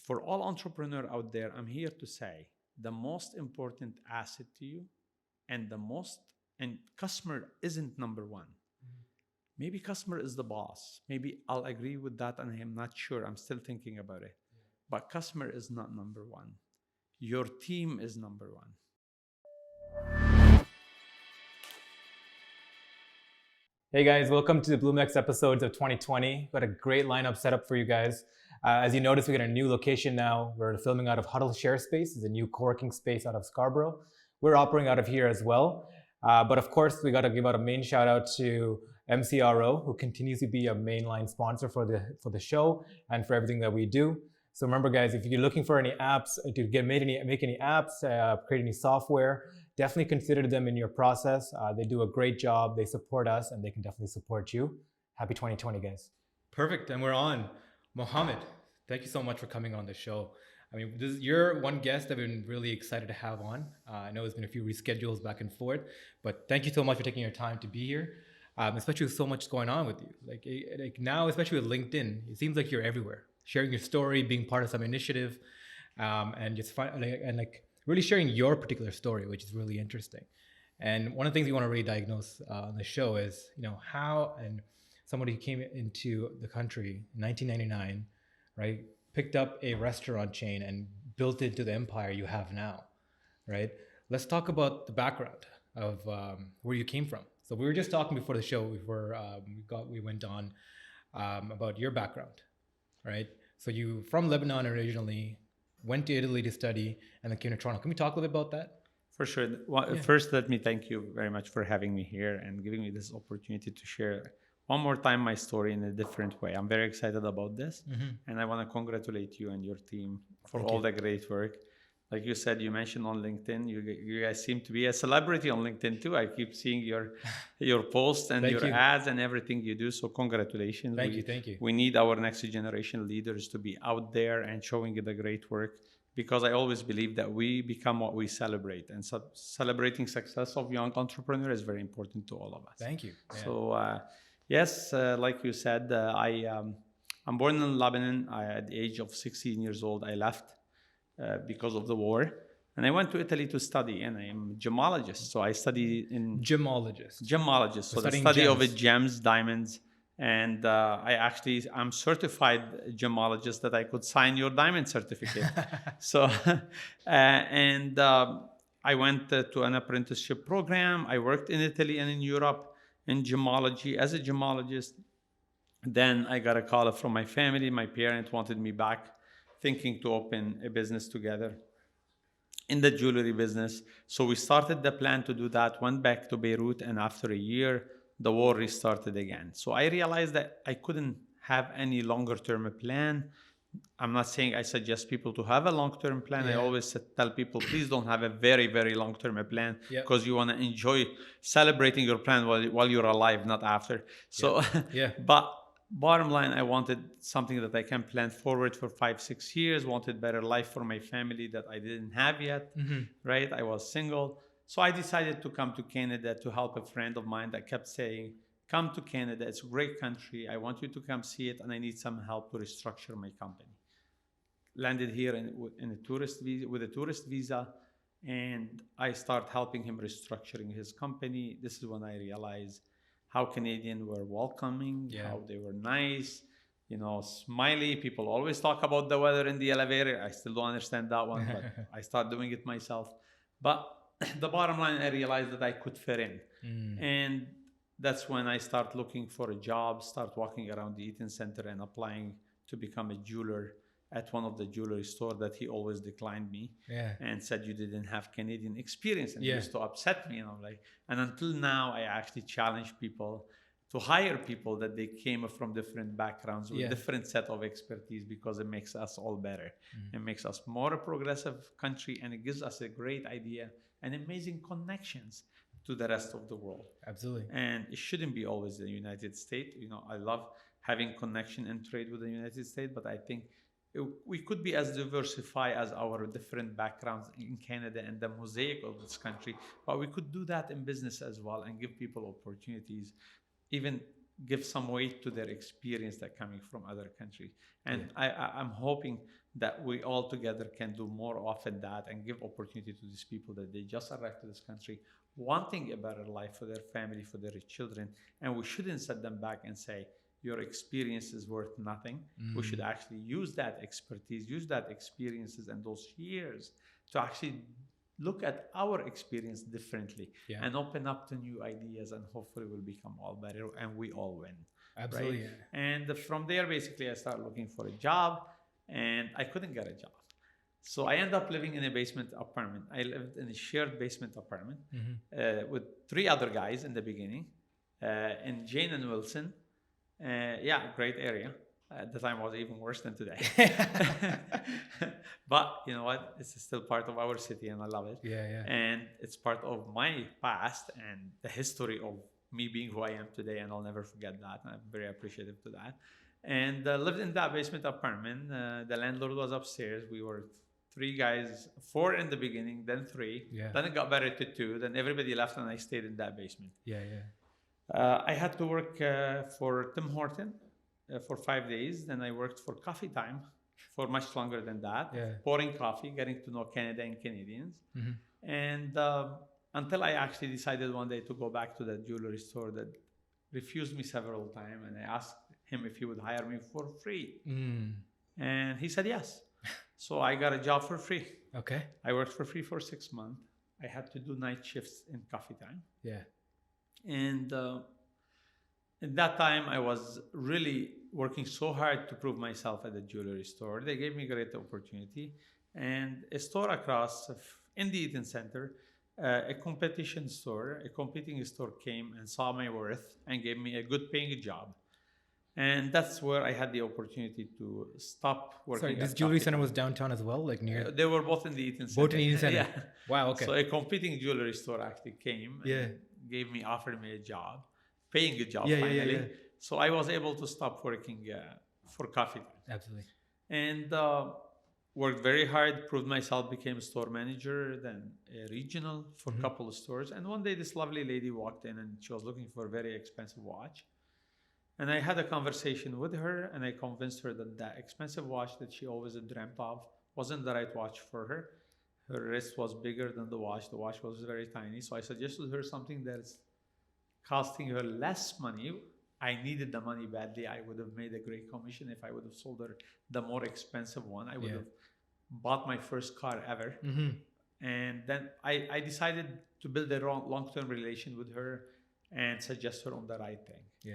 for all entrepreneurs out there, I'm here to say the most important asset to you and and customer isn't number one. Maybe customer is the boss. Maybe I'll agree with that, and I'm not sure. I'm still thinking about it. But customer is not number one. Your team is number one. Hey guys, welcome to the BloomX episodes of 2020. Got a great lineup set up for you guys. As you notice, we got a new location now. We're filming out of Huddle Share Space. It's a new co-working space out of Scarborough. We're operating out of here as well. But of course, we got to give out a main shout out to MCRO, who continues to be a mainline sponsor for the show and for everything that we do. So remember, guys, if you're looking for any apps to make any apps, create any software, definitely consider them in your process. They do a great job. They support us, and they can definitely support you. Happy 2020, guys. Perfect. And we're on. Mohamad, thank you so much for coming on the show. I mean, you're one guest that we've been really excited to have on. I know there's been a few reschedules back and forth, but thank you so much for taking your time to be here, especially with so much going on with you. Like now, especially with LinkedIn, it seems like you're everywhere, sharing your story, being part of some initiative, and just really sharing your particular story, which is really interesting. And one of the things we want to really diagnose on the show is, how and somebody who came into the country in 1999, right, picked up a restaurant chain and built it into the empire you have now, right? Let's talk about the background of where you came from. So we were just talking before the show, we went on about your background, right? So you from Lebanon originally, went to Italy to study, and then came to Toronto. Can we talk a little bit about that? For sure. Well, first, let me thank you very much for having me here and giving me this opportunity to share one more time my story in a different way. I'm very excited about this, and I want to congratulate you and your team for all the great work. Like you said, you mentioned on LinkedIn, you guys seem to be a celebrity on LinkedIn too. I keep seeing your posts and your ads and everything you do. So congratulations. Thank you. We need our next generation leaders to be out there and showing the great work, because I always believe that we become what we celebrate, and celebrating success of young entrepreneurs is very important to all of us. Thank you. Yeah. So yes, like you said, I'm born in Lebanon. At the age of 16 years old, I left because of the war, and I went to Italy to study, and I am a gemologist. So I study in gemologist. So the study of gems, diamonds. And I'm certified gemologist that I could sign your diamond certificate. So, I went to an apprenticeship program. I worked in Italy and in Europe in gemology as a gemologist. Then I got a call from my family. My parents wanted me back, thinking to open a business together in the jewelry business. So we started the plan to do that, went back to Beirut, and after a year, the war restarted again. So I realized that I couldn't have any longer term plan. I'm not saying I suggest people to have a long-term plan. I always tell people, please don't have a very, very long-term plan, because you want to enjoy celebrating your plan while you're alive, not after. So, but bottom line, I wanted something that I can plan forward for 5-6 years, wanted better life for my family that I didn't have yet, right? I was single. So I decided to come to Canada to help a friend of mine that kept saying, come to Canada, it's a great country. I want you to come see it, and I need some help to restructure my company. Landed here in a tourist visa, with a tourist visa, and I start helping him restructuring his company. This is when I realized how Canadians were welcoming, how they were nice, smiley. People always talk about the weather in the elevator. I still don't understand that one, but I start doing it myself. But the bottom line, I realized that I could fit in. And that's when I start looking for a job, start walking around the Eaton Center and applying to become a jeweler at one of the jewelry stores that he always declined me and said you didn't have Canadian experience, and it used to upset me. And until now, I actually challenge people to hire people that they came from different backgrounds with different set of expertise, because it makes us all better. It makes us more a progressive country, and it gives us a great idea and amazing connections to the rest of the world. Absolutely. And it shouldn't be always the United States. I love having connection and trade with the United States, but I think we could be as diversified as our different backgrounds in Canada and the mosaic of this country, but we could do that in business as well and give people opportunities. Even give some weight to their experience that coming from other countries. And I'm hoping that we all together can do more often that and give opportunity to these people that they just arrived to this country wanting a better life for their family, for their children. And we shouldn't set them back and say, your experience is worth nothing. We should actually use that expertise, use that experiences and those years to actually look at our experience differently and open up to new ideas, and hopefully we'll become all better and we all win. Absolutely. Right? And from there, basically, I started looking for a job and I couldn't get a job. So I ended up living in a basement apartment. I lived in a shared basement apartment with 3 other guys in the beginning in Jane and Wilson. Great area. At the time, it was even worse than today. But you know what? It's still part of our city and I love it. And it's part of my past and the history of me being who I am today. And I'll never forget that. I'm very appreciative to that. And lived in that basement apartment. The landlord was upstairs. We were 3 guys, 4 in the beginning, then 3. Then it got better to 2. Then everybody left and I stayed in that basement. I had to work for Tim Horton for 5 days. Then I worked for Coffee Time for much longer than that, pouring coffee, getting to know Canada and Canadians. And until I actually decided one day to go back to that jewelry store that refused me several times. And I asked him if he would hire me for free. And he said yes. So I got a job for free. Okay. I worked for free for 6 months. I had to do night shifts in Coffee Time. And at that time, I was really working so hard to prove myself at the jewelry store. They gave me a great opportunity. And a store across in the Eaton Center, a competing store came and saw my worth and gave me a good paying job. And that's where I had the opportunity to stop working. Sorry, this jewelry center was downtown as well, like near? They were both in the Eaton Center. Both in Eaton Center? Wow, okay. So a competing jewelry store actually came and offered me a job, paying a job finally. So I was able to stop working for Coffee Time. Absolutely. And worked very hard, proved myself, became a store manager, then a regional for a couple of stores. And one day this lovely lady walked in and she was looking for a very expensive watch. And I had a conversation with her and I convinced her that that expensive watch that she always dreamt of wasn't the right watch for her. Her wrist was bigger than the watch. The watch was very tiny. So I suggested her something that's costing her less money. I needed the money badly. I would have made a great commission if I would have sold her the more expensive one. I would have bought my first car ever. And then I decided to build a long-term relation with her and suggest her on the right thing.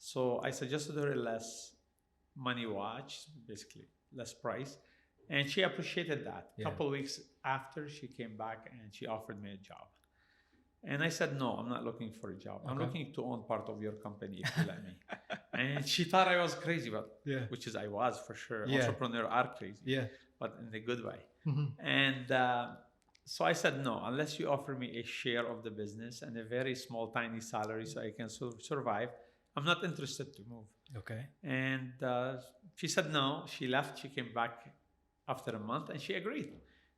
So I suggested her a less money watch, basically less price. And she appreciated that. A couple of weeks after, she came back and she offered me a job. And I said, no, I'm not looking for a job. I'm looking to own part of your company if you let me. And she thought I was crazy, but which is I was for sure. Entrepreneurs are crazy, but in a good way. And so I said, no, unless you offer me a share of the business and a very small, tiny salary so I can survive, I'm not interested to move. Okay. And she said no. She left. She came back after a month and she agreed.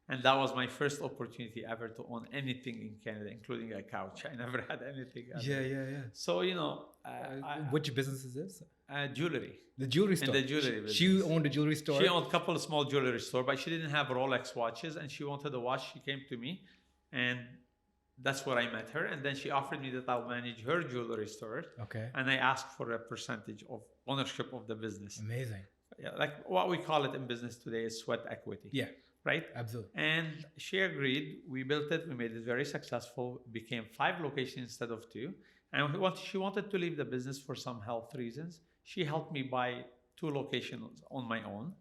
And that was my first opportunity ever to own anything in Canada, including a couch. I never had anything. So, you know. Which business is this? Jewelry. The jewelry store. In the jewelry business. She owned a jewelry store? She owned a couple of small jewelry stores, but she didn't have Rolex watches and she wanted a watch. She came to me and that's where I met her. And then she offered me that I'll manage her jewelry store. Okay. And I asked for a percentage of ownership of the business. Amazing. Like what we call it in business today is sweat equity. Right? Absolutely. And she agreed. We built it. We made it very successful. Became 5 locations instead of 2. And she wanted to leave the business for some health reasons. She helped me buy 2 locations on my own.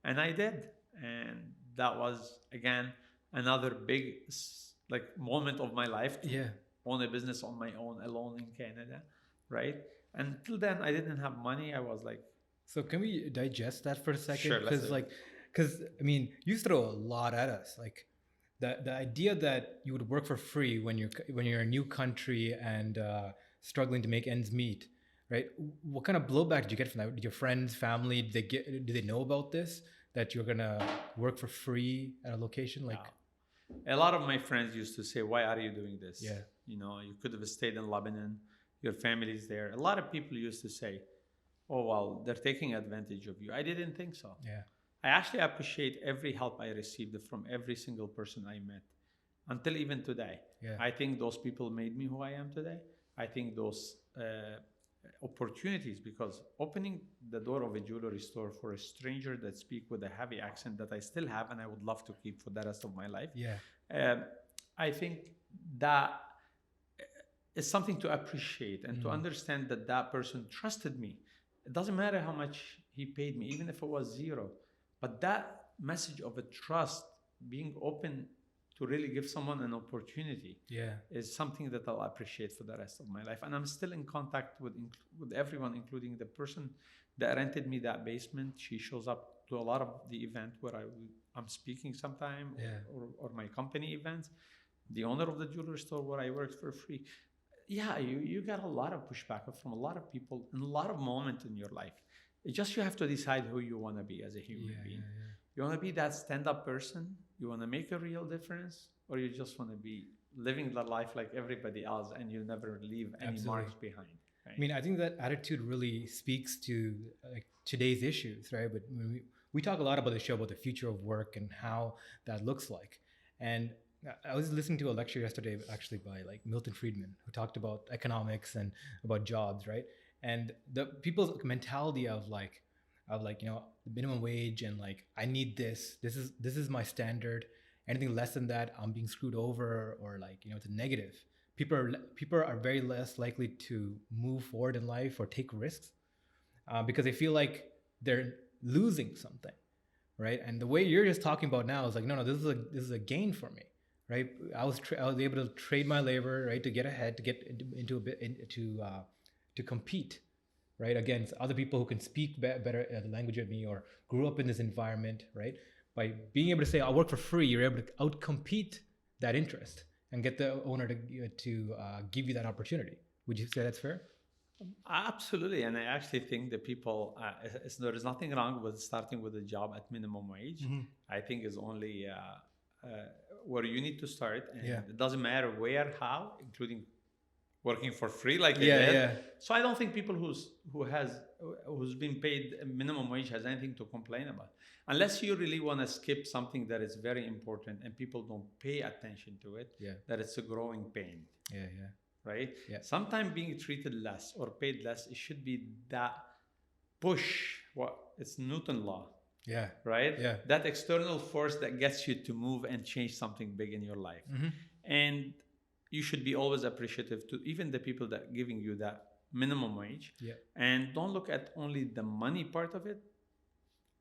And I did. And that was, again, another big moment of my life to own a business on my own alone in Canada. Right? Until then, I didn't have money. I was like... So can we digest that for a second? Sure, let's do it. Because, I mean, you throw a lot at us. Like, the idea that you would work for free when you're a new country and struggling to make ends meet, right? What kind of blowback did you get from that? Did your friends, family, do they know about this? That you're going to work for free at a location? A lot of my friends used to say, why are you doing this? You know, you could have stayed in Lebanon. your family's there. A lot of people used to say, oh, well, they're taking advantage of you. I didn't think so. Yeah. I actually appreciate every help I received from every single person I met until even today. Yeah. I think those people made me who I am today. I think those opportunities, because opening the door of a jewelry store for a stranger that speak with a heavy accent that I still have and I would love to keep for the rest of my life. Yeah. I think that is something to appreciate and to understand that that person trusted me. It doesn't matter how much he paid me, even if it was zero. But that message of a trust, being open to really give someone an opportunity, is something that I'll appreciate for the rest of my life. And I'm still in contact with everyone, including the person that rented me that basement. She shows up to a lot of the event where I'm speaking sometime, or my company events. The owner of the jewelry store where I worked for free. Yeah, you got a lot of pushback from a lot of people in a lot of moments in your life. It's just you have to decide who you want to be as a human being. You want to be that stand-up person? You want to make a real difference? Or you just want to be living the life like everybody else and you'll never leave any marks behind? Right? I mean, I think that attitude really speaks to like today's issues, right? But when we talk a lot about the show about the future of work and how that looks like. And I was listening to a lecture yesterday actually by like Milton Friedman, who talked about economics and about jobs, right? And the people's mentality of like, you know, the minimum wage and like, I need this is my standard. Anything less than that, I'm being screwed over, or like, you know, it's a negative. People are very less likely to move forward in life or take risks because they feel like they're losing something, right? And the way you're just talking about now is like, no, this is a gain for me, right? I was able to trade my labor, right, to get ahead, to get to compete, right, against other people who can speak better the language of me or grew up in this environment, right? By being able to say, I'll work for free, you're able to outcompete that interest and get the owner to give you that opportunity. Would you say that's fair? Absolutely. And I actually think that people, there is nothing wrong with starting with a job at minimum wage. I think it's only where you need to start. And it doesn't matter where, how, including working for free like they did. So I don't think people who's been paid a minimum wage has anything to complain about, unless you really want to skip something that is very important and people don't pay attention to it. That it's a growing pain. Right. Sometimes being treated less or paid less, it should be that push. It's Newton law. Right. That external force that gets you to move and change something big in your life. And you should be always appreciative to even the people that giving you that minimum wage. And don't look at only the money part of it,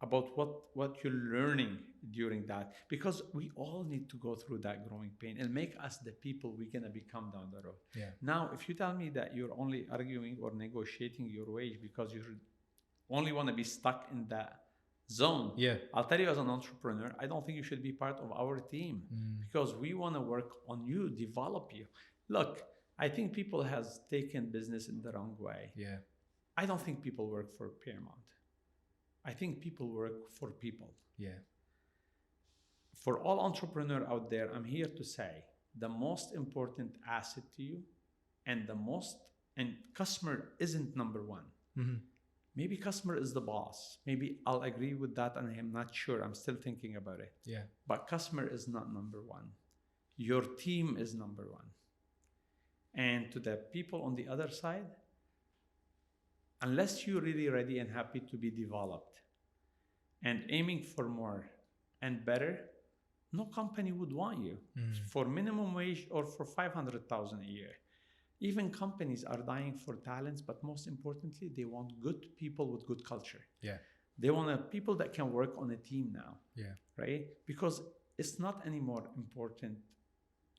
about what you're learning during that, because we all need to go through that growing pain and make us the people we're going to become down the road. Now, if you tell me that you're only arguing or negotiating your wage because you only want to be stuck in that zone, I'll tell you, as an entrepreneur, I don't think you should be part of our team, because we want to work on you, develop you. Look, I think people has taken business in the wrong way. I don't think people work for Paramount. I think people work for people. For all entrepreneurs out there, I'm here to say the most important asset to you and customer isn't number one. Maybe customer is the boss. Maybe I'll agree with that, and I'm not sure. I'm still thinking about it. But customer is not number one. Your team is number one. And to the people on the other side, unless you're really ready and happy to be developed and aiming for more and better, no company would want you for minimum wage or for $500,000 a year. Even companies are dying for talents, but most importantly, they want good people with good culture. They want people that can work on a team now. Right? Because it's not anymore important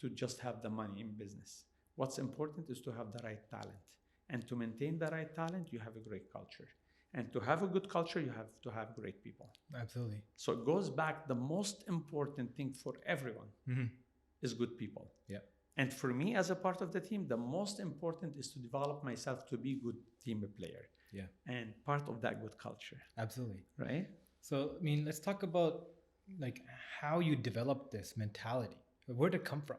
to just have the money in business. What's important is to have the right talent. And to maintain the right talent, you have a great culture. And to have a good culture, you have to have great people. Absolutely. So it goes back, the most important thing for everyone is good people. And for me, as a part of the team, the most important is to develop myself to be a good team player. And part of that good culture. Absolutely. Right? So, I mean, let's talk about like how you developed this mentality. Where did it come from?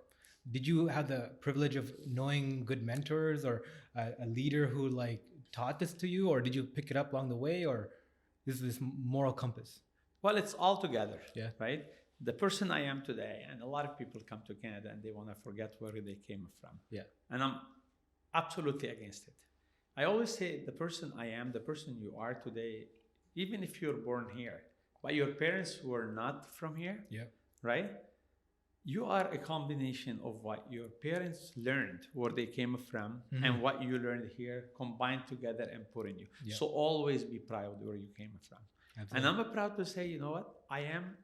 did you have the privilege of knowing good mentors or a leader who like taught this to you, or did you pick it up along the way, or this moral compass? Well, it's all together, Yeah. right? The person I am today, and a lot of people come to Canada and they want to forget where they came from. Yeah. And I'm absolutely against it. I always say the person I am, the person you are today, even if you're born here, but your parents were not from here, Yeah. right? You are a combination of what your parents learned, where they came from, and what you learned here, combined together and put in you. Yeah. So always be proud where you came from. Absolutely. And I'm proud to say, you know what? I am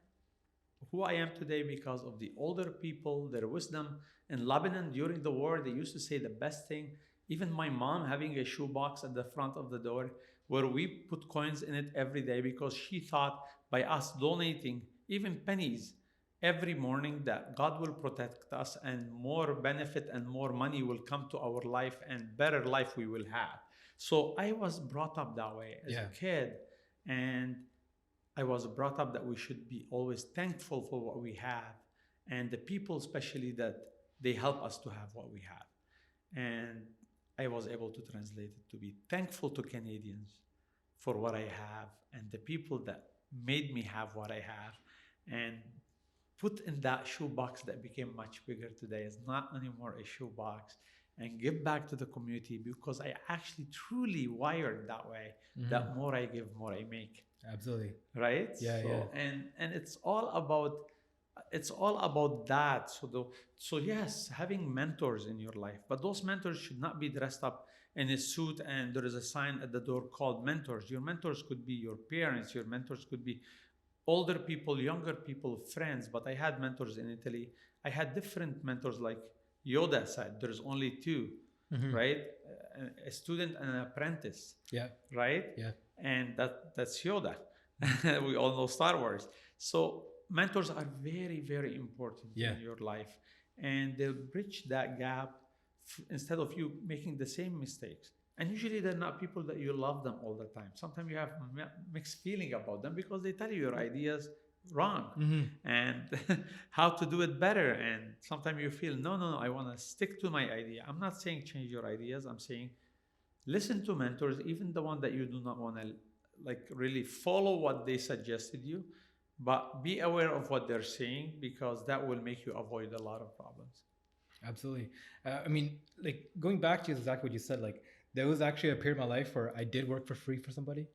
who I am today because of the older people, their wisdom. In Lebanon, during the war, they used to say the best thing. Even my mom having a shoebox at the front of the door where we put coins in it every day because she thought by us donating even pennies every morning that God will protect us and more benefit and more money will come to our life and better life we will have. So I was brought up that way as a kid, and I was brought up that we should be always thankful for what we have and the people especially that they help us to have what we have. And I was able to translate it to be thankful to Canadians for what I have and the people that made me have what I have, and put in that shoebox that became much bigger today is not anymore a shoebox, and give back to the community because I actually truly wired that way, that more I give, more I make. Absolutely. Right? Yeah, so, yeah. And it's all about that. So yes, having mentors in your life, but those mentors should not be dressed up in a suit and there is a sign at the door called mentors. Your mentors could be your parents, your mentors could be older people, younger people, friends. But I had mentors in Italy. I had different mentors, like Yoda said, there's only two, right? A student and an apprentice. Yeah. Right? Yeah. And that's Yoda. We all know Star Wars. So mentors are very, very important in your life. And they'll bridge that gap instead of you making the same mistakes. And usually they're not people that you love them all the time. Sometimes you have mixed feeling about them because they tell you your ideas wrong and how to do it better. And sometimes you feel, no, I want to stick to my idea. I'm not saying change your ideas. I'm saying listen to mentors, even the one that you do not want to like really follow what they suggested you, but be aware of what they're saying because that will make you avoid a lot of problems. Absolutely. I mean, like going back to exactly what you said, like there was actually a period in my life where I did work for free for somebody,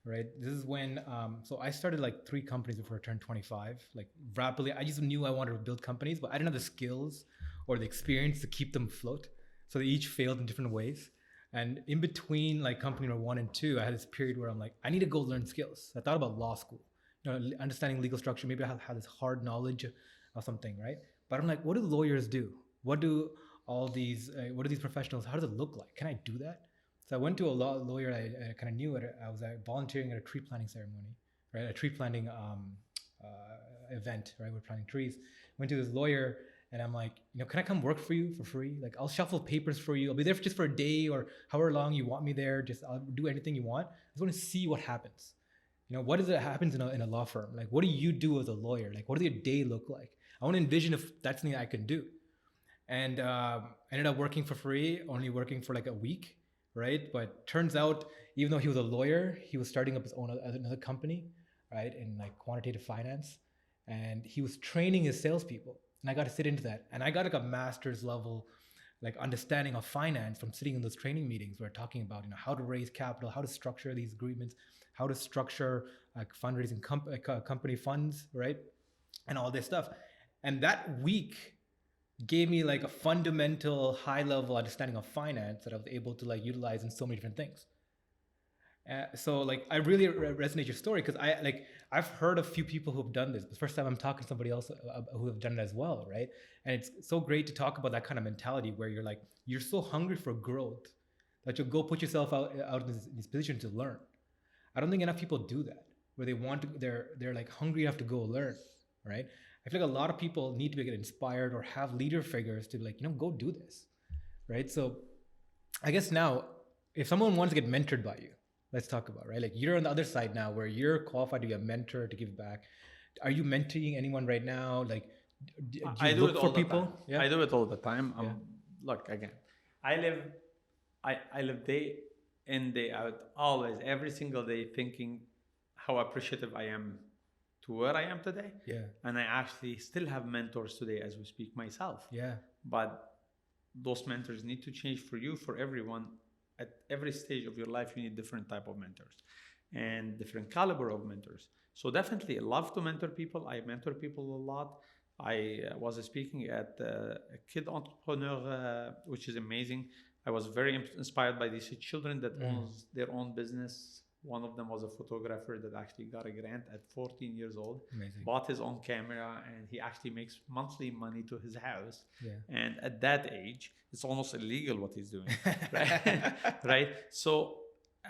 right? This is when, so I started like 3 companies before I turned 25, like rapidly. I just knew I wanted to build companies, but I didn't have the skills or the experience to keep them afloat. So they each failed in different ways. And in between like company number 1 and 2, I had this period where I'm like, I need to go learn skills. I thought about law school, you know, understanding legal structure. Maybe I have this hard knowledge of something, right? But I'm like, what do lawyers do? What do all these, what do these professionals, how does it look like? Can I do that? So I went to a lawyer I kind of knew. I was volunteering at a tree planting ceremony, right? A tree planting event, right? We're planting trees. Went to this lawyer and I'm like, you know, can I come work for you for free? Like I'll shuffle papers for you. I'll be there just for a day or however long you want me there. Just I'll do anything you want. I just want to see what happens. You know, what is it happens in a law firm? Like, what do you do as a lawyer? Like, what does your day look like? I want to envision if that's something I can do. And ended up working for free, only working for like a week, right? But turns out, even though he was a lawyer, he was starting up his own another company, right? In like quantitative finance. And he was training his salespeople. And I got to sit into that. And I got like a master's level, like understanding of finance from sitting in those training meetings where we're talking about, you know, how to raise capital, how to structure these agreements, how to structure like fundraising company funds, right? And all this stuff. And that week gave me like a fundamental high level understanding of finance that I was able to like utilize in so many different things. So like I really resonate your story because I've heard a few people who have done this. The first time I'm talking to somebody else who have done it as well, right? And it's so great to talk about that kind of mentality where you're like, you're so hungry for growth that you'll go put yourself out in this position to learn. I don't think enough people do that, where they want to, they're like hungry enough to go learn, right? I feel like a lot of people need to get inspired or have leader figures to be like, you know, go do this, right? So I guess now, if someone wants to get mentored by you, let's talk about, right? Like you're on the other side now where you're qualified to be a mentor, to give back. Are you mentoring anyone right now? Like, Do you I do look it for all the people? time. Yeah. I do it all the time. Yeah. Look, again, I live, I live day in, day out, always, every single day, thinking how appreciative I am to where I am today. Yeah. And I actually still have mentors today as we speak myself. Yeah. But those mentors need to change for you, for everyone. At every stage of your life, you need different type of mentors and different caliber of mentors. So definitely I love to mentor people. I mentor people a lot. I was speaking at a kid entrepreneur, which is amazing. I was very inspired by these children that owns their own business. One of them was a photographer that actually got a grant at 14 years old. Amazing. Bought his own camera, and he actually makes monthly money to his house. Yeah. And at that age, it's almost illegal what he's doing, right? Right. So,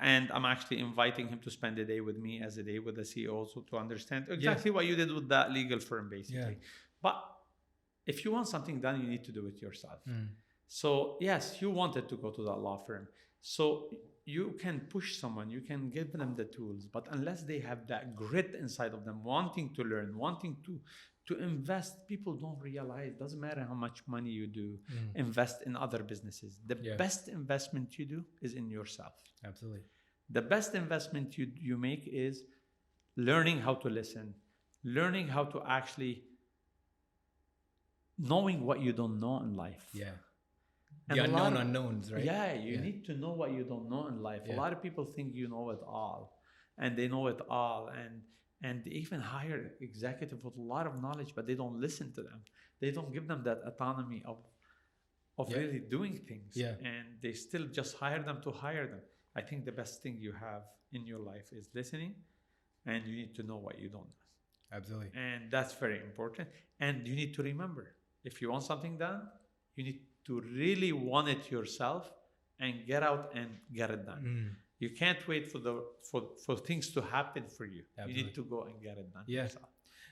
and I'm actually inviting him to spend a day with me as a day with the CEO, so to understand exactly what you did with that legal firm, basically. But if you want something done, you need to do it yourself. So yes, you wanted to go to that law firm. So you can push someone, you can give them the tools, but unless they have that grit inside of them, wanting to learn, wanting to invest, people don't realize, doesn't matter how much money you do, invest in other businesses. The best investment you do is in yourself. Absolutely. The best investment you make is learning how to listen, learning how to actually knowing what you don't know in life. Yeah. And The unknown unknowns, right? Yeah, you need to know what you don't know in life. A lot of people think you know it all, and they know it all, and they even hire executive with a lot of knowledge, but they don't listen to them. They don't give them that autonomy of really doing things. Yeah. And they still just hire them to hire them. I think the best thing you have in your life is listening, and you need to know what you don't know. Absolutely. And that's very important. And you need to remember, if you want something done, you need to really want it yourself and get out and get it done. You can't wait for things to happen for you. Absolutely. You need to go and get it done yourself.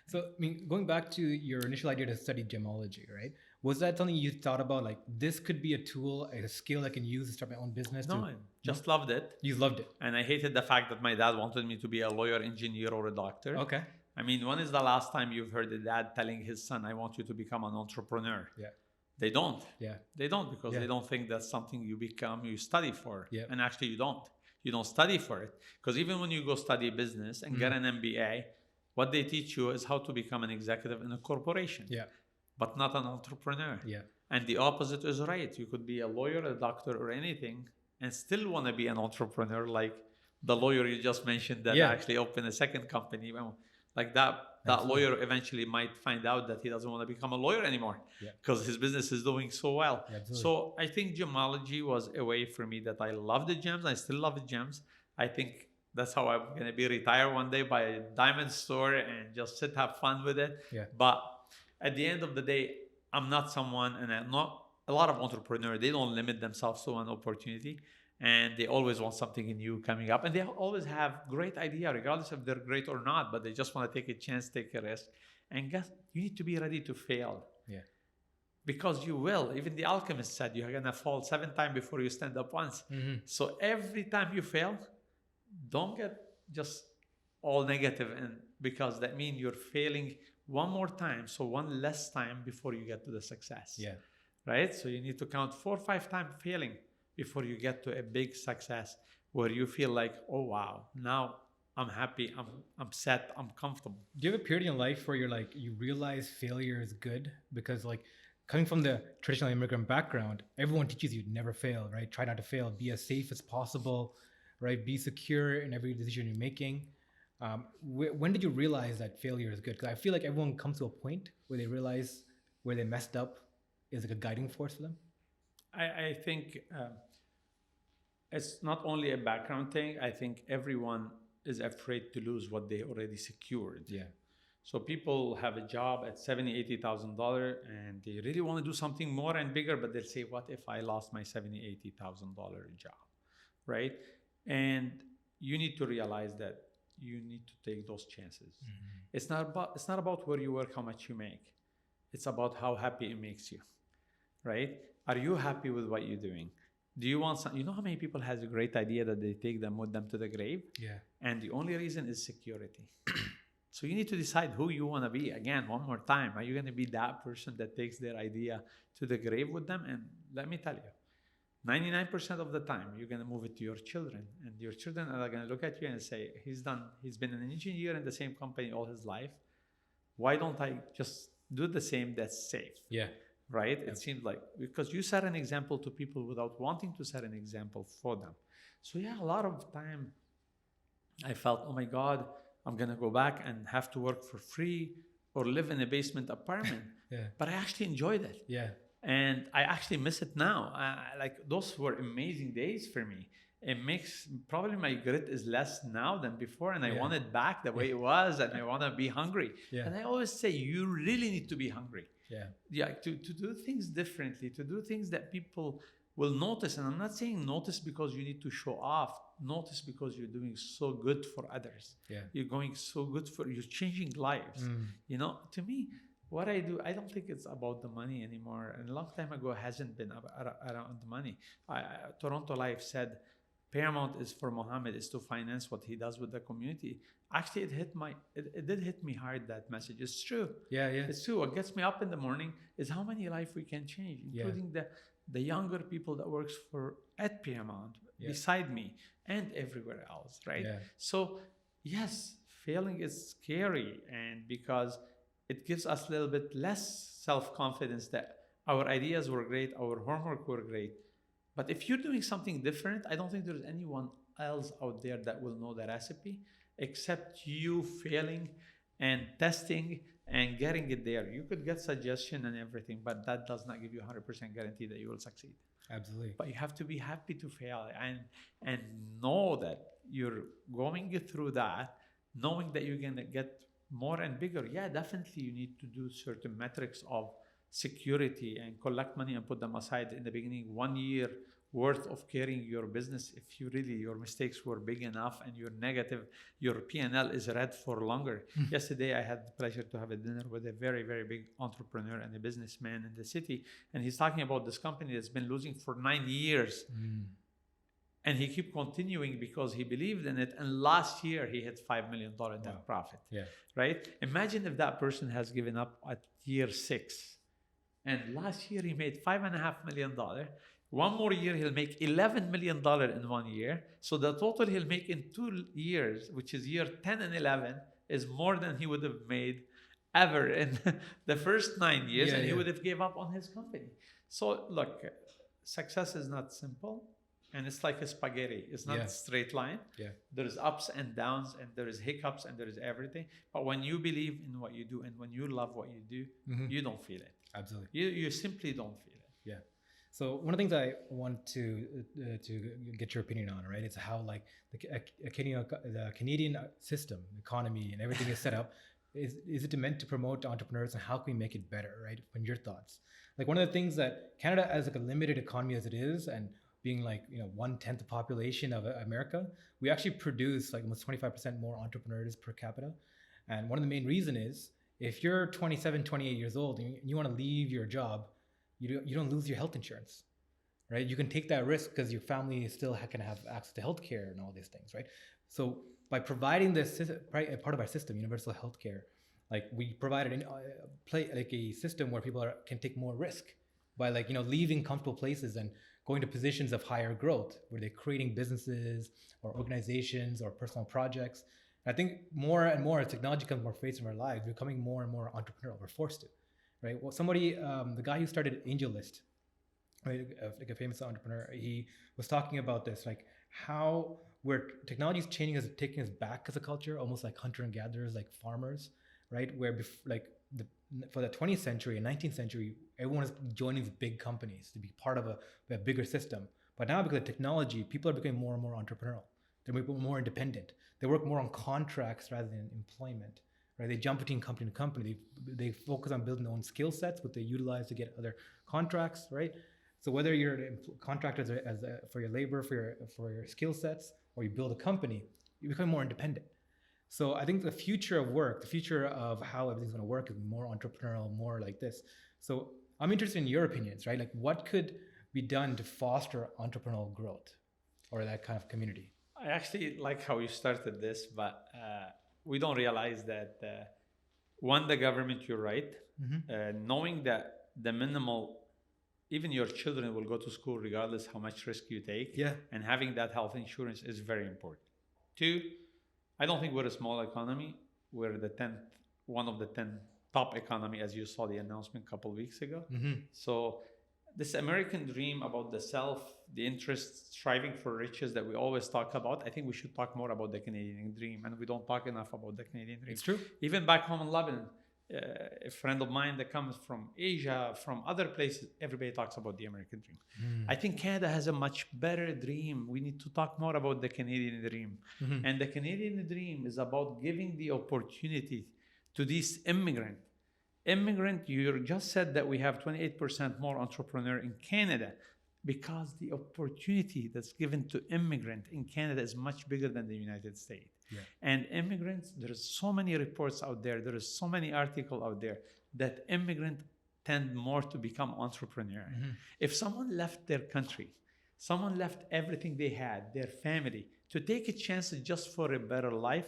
So, I mean, going back to your initial idea to study gemology, right? Was that something you thought about? Like, this could be a tool, a skill I can use to start my own business? No, I just loved it. You loved it. And I hated the fact that my dad wanted me to be a lawyer, engineer, or a doctor. Okay. I mean, when is the last time you've heard a dad telling his son, I want you to become an entrepreneur? Yeah. They don't. Yeah. They don't, because they don't think that's something you study for. Yeah. And actually you don't. You don't study for it. Because even when you go study business and get an MBA, what they teach you is how to become an executive in a corporation. Yeah. But not an entrepreneur. Yeah. And the opposite is right. You could be a lawyer, a doctor, or anything, and still want to be an entrepreneur, like the lawyer you just mentioned that actually opened a second company. Well, like that lawyer eventually might find out that he doesn't want to become a lawyer anymore because his business is doing so well. So I think gemology was a way for me that I love the gems. I still love the gems. I think that's how I'm going to be retired one day, by a diamond store and just sit, have fun with it. Yeah. But at the end of the day, I'm not someone, and I'm not a lot of entrepreneurs, they don't limit themselves to one opportunity. And they always want something new coming up, and they always have great idea, regardless if they're great or not, but they just want to take a chance, take a risk. And guess, you need to be ready to fail. Yeah. Because you will. Even the alchemist said you're going to fall 7 times before you stand up once. So every time you fail, don't get just all negative, and because that means you're failing one more time, so one less time before you get to the success. Yeah. Right? So you need to count 4 or 5 times failing before you get to a big success where you feel like, oh wow, now I'm happy, I'm set, I'm comfortable. Do you have a period in life where you're like, you realize failure is good? Because like coming from the traditional immigrant background, everyone teaches you never fail, right? Try not to fail, be as safe as possible, right? Be secure in every decision you're making. When did you realize that failure is good? Because I feel like everyone comes to a point where they realize where they messed up is like a guiding force for them. I think it's not only a background thing. I think everyone is afraid to lose what they already secured. Yeah. So people have a job at $70,000, $80,000, and they really want to do something more and bigger, but they'll say, what if I lost my $70,000, $80,000 job, right? And you need to realize that you need to take those chances. It's not about where you work, how much you make. It's about how happy it makes you, right? Are you happy with what you're doing? Do you want some? You know how many people has a great idea that they take them with them to the grave? Yeah. And the only reason is security. So you need to decide who you want to be. Again, one more time, are you going to be that person that takes their idea to the grave with them? And let me tell you, 99% of the time, you're going to move it to your children. And your children are going to look at you and say, he's been an engineer in the same company all his life. Why don't I just do the same that's safe? Yeah. Right? Yeah. It seems like, because you set an example to people without wanting to set an example for them. So yeah, a lot of time I felt, oh my God, I'm going to go back and have to work for free or live in a basement apartment. Yeah. But I actually enjoyed it. Yeah. And I actually miss it now. Like those were amazing days for me. It makes, probably my grit is less now than before, and I want it back the way it was, and I want to be hungry. Yeah. And I always say, you really need to be hungry. Yeah. To do things differently, to do things that people will notice. And I'm not saying notice because you need to show off. Notice because you're doing so good for others. Yeah. You're going so good for, you're changing lives. You know, to me, what I do, I don't think it's about the money anymore. And a long time ago, it hasn't been around the money. Toronto Life said, Paramount is for Mohamad, is to finance what he does with the community. Actually, it did hit me hard, that message. It's true. Yeah. It's true. What gets me up in the morning is how many lives we can change, including the younger people that works at Paramount, beside me, and everywhere else, right? Yeah. So yes, failing is scary, and because it gives us a little bit less self-confidence that our ideas were great, our homework were great. But if you're doing something different, I don't think there's anyone else out there that will know the recipe except you failing and testing and getting it there. You could get suggestion and everything, but that does not give you 100% guarantee that you will succeed. Absolutely. But you have to be happy to fail and know that you're going through that, knowing that you're going to get more and bigger. Yeah, definitely you need to do certain metrics of security and collect money and put them aside in the beginning, 1 year worth of carrying your business. If you really, your mistakes were big enough and you're negative, your P&L is red for longer. Yesterday, I had the pleasure to have a dinner with a very, very big entrepreneur and a businessman in the city. And he's talking about this company that's been losing for 9 years. And he kept continuing because he believed in it. And last year, he hit $5 million net profit. Yeah. Right? Imagine if that person has given up at year 6. And last year, he made $5.5 million. 1 more year, he'll make $11 million in 1 year. So the total he'll make in 2 years, which is year 10 and 11, is more than he would have made ever in the first 9 years. He would have gave up on his company. So look, success is not simple. And it's like a spaghetti. It's not a straight line. There's ups and downs, and there is hiccups, and there is everything. But when you believe in what you do and when you love what you do, you don't feel it. Absolutely. You simply don't feel it. Yeah. So one of the things I want to get your opinion on, right? It's how like the Canadian system, economy, and everything is set up. Is it meant to promote entrepreneurs, and how can we make it better, right? From your thoughts, like one of the things that Canada, as like a limited economy as it is, and being like 1/10 the population of America, we actually produce like almost 25% more entrepreneurs per capita. And one of the main reason is if you're 27, 28 years old and you want to leave your job, you don't lose your health insurance, right? You can take that risk because your family is still can have access to healthcare and all these things, right? So by providing this part of our system, universal healthcare, like we provided a system where people can take more risk by leaving comfortable places and going to positions of higher growth, where they're creating businesses or organizations or personal projects. I think more and more as technology becomes more face in our lives, we're becoming more and more entrepreneurial. We're forced to, right? Well, the guy who started AngelList, right, like a famous entrepreneur, he was talking about this, like how where technology is changing us, taking us back as a culture, almost like hunter and gatherers, like farmers, right? Where for the 20th century and 19th century, everyone was joining these big companies to be part of a bigger system. But now because of technology, people are becoming more and more entrepreneurial. They're more independent. They work more on contracts rather than employment, right? They jump between company to company. They focus on building their own skill sets, what they utilize to get other contracts, right? So whether you're a contractor for your labor, for your skill sets, or you build a company, you become more independent. So I think the future of work, the future of how everything's going to work is more entrepreneurial, more like this. So I'm interested in your opinions, right? Like what could be done to foster entrepreneurial growth or that kind of community? I actually like how you started this, but we don't realize that one, the government, you're right, knowing that the minimal, even your children will go to school regardless how much risk you take. Yeah. And having that health insurance is very important. Two, I don't think we're a small economy. We're one of the 10 top economy, as you saw the announcement a couple of weeks ago. So this American dream about the self, the interest, striving for riches that we always talk about, I think we should talk more about the Canadian dream. And we don't talk enough about the Canadian dream. It's true. Even back home in Lebanon, a friend of mine that comes from Asia, from other places, everybody talks about the American dream. I think Canada has a much better dream. We need to talk more about the Canadian dream. And the Canadian dream is about giving the opportunity to these immigrants. You just said that we have 28% more entrepreneur in Canada because the opportunity that's given to immigrant in Canada is much bigger than the United States. Yeah. And immigrants, there's so many reports out there, there is so many articles out there that immigrants tend more to become entrepreneur. If someone left their country, someone left everything they had, their family, to take a chance just for a better life,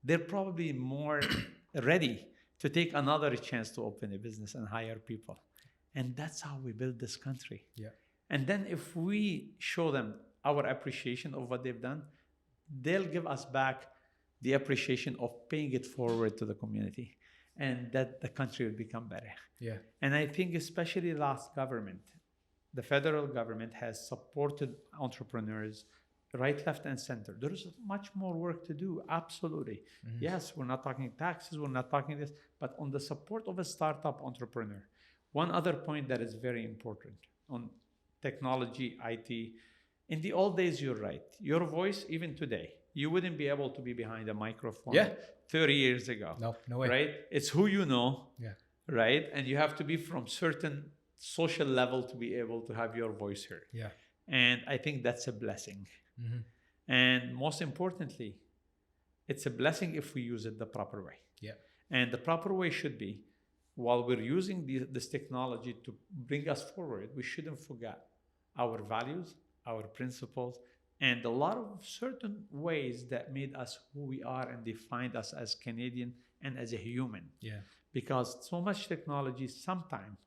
they're probably more ready to take another chance to open a business and hire people. And that's how we build this country. And then if we show them our appreciation of what they've done, they'll give us back the appreciation of paying it forward to the community, and that the country will become better. And I think especially last government, the federal government has supported entrepreneurs right, left, and center. There is much more work to do, absolutely. Yes, we're not talking taxes, we're not talking this, but on the support of a startup entrepreneur. One other point that is very important on technology, IT. In the old days, you're right. Your voice, even today, you wouldn't be able to be behind a microphone 30 years ago. No way. Right? It's who you know, right? And you have to be from certain social level to be able to have your voice heard. And I think that's a blessing. And most importantly, it's a blessing if we use it the proper way. And the proper way should be, while we're using this technology to bring us forward, we shouldn't forget our values, our principles, and a lot of certain ways that made us who we are and defined us as Canadian and as a human. Because so much technology, sometimes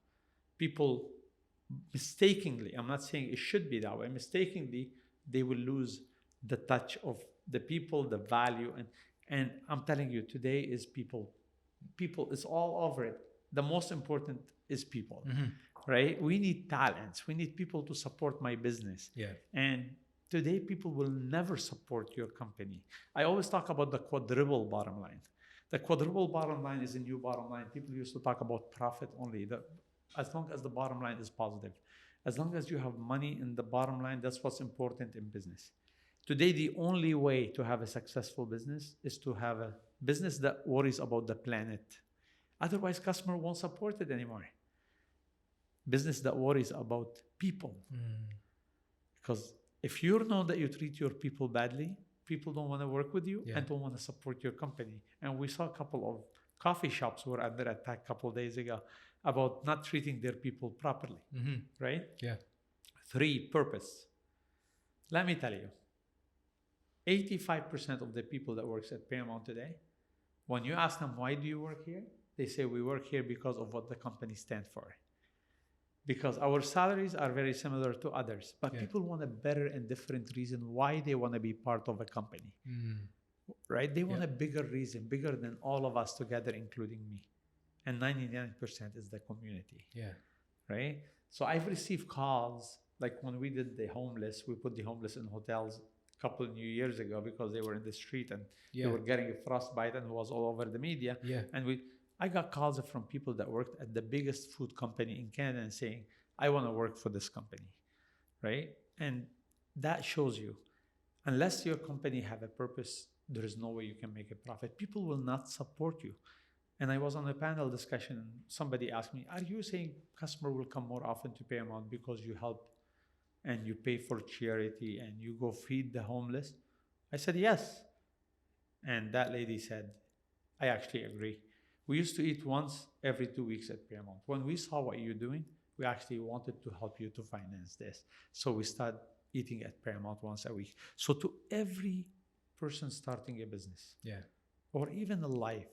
people mistakenly, I'm not saying it should be that way, mistakenly, they will lose the touch of the people, the value. And I'm telling you, today is people. People is all over it. The most important is people, right? We need talents. We need people to support my business. And today, people will never support your company. I always talk about the quadruple bottom line. The quadruple bottom line is a new bottom line. People used to talk about profit only. As long as the bottom line is positive, as long as you have money in the bottom line, that's what's important in business. Today, the only way to have a successful business is to have a business that worries about the planet. Otherwise, customer won't support it anymore. Business that worries about people. Because if you know that you treat your people badly, people don't want to work with you and don't want to support your company. And we saw a couple of coffee shops were under attack a couple of days ago about not treating their people properly, right? 3, purpose. Let me tell you, 85% of the people that works at Paramount today, when you ask them, why do you work here? They say, we work here because of what the company stands for. Because our salaries are very similar to others, but people want a better and different reason why they want to be part of a company, right? They want a bigger reason, bigger than all of us together, including me. And 99% is the community, right? So I've received calls, like when we did the homeless, we put the homeless in hotels a couple of New Years ago because they were in the street and they were getting a frostbite and it was all over the media. And I got calls from people that worked at the biggest food company in Canada and saying, I want to work for this company, right? And that shows you, unless your company have a purpose, there is no way you can make a profit. People will not support you. And I was on a panel discussion and somebody asked me, are you saying customer will come more often to Paramount because you help and you pay for charity and you go feed the homeless? I said, yes. And that lady said, I actually agree. We used to eat once every 2 weeks at Paramount. When we saw what you're doing, we actually wanted to help you to finance this. So we started eating at Paramount once a week. So to every person starting a business, or even life,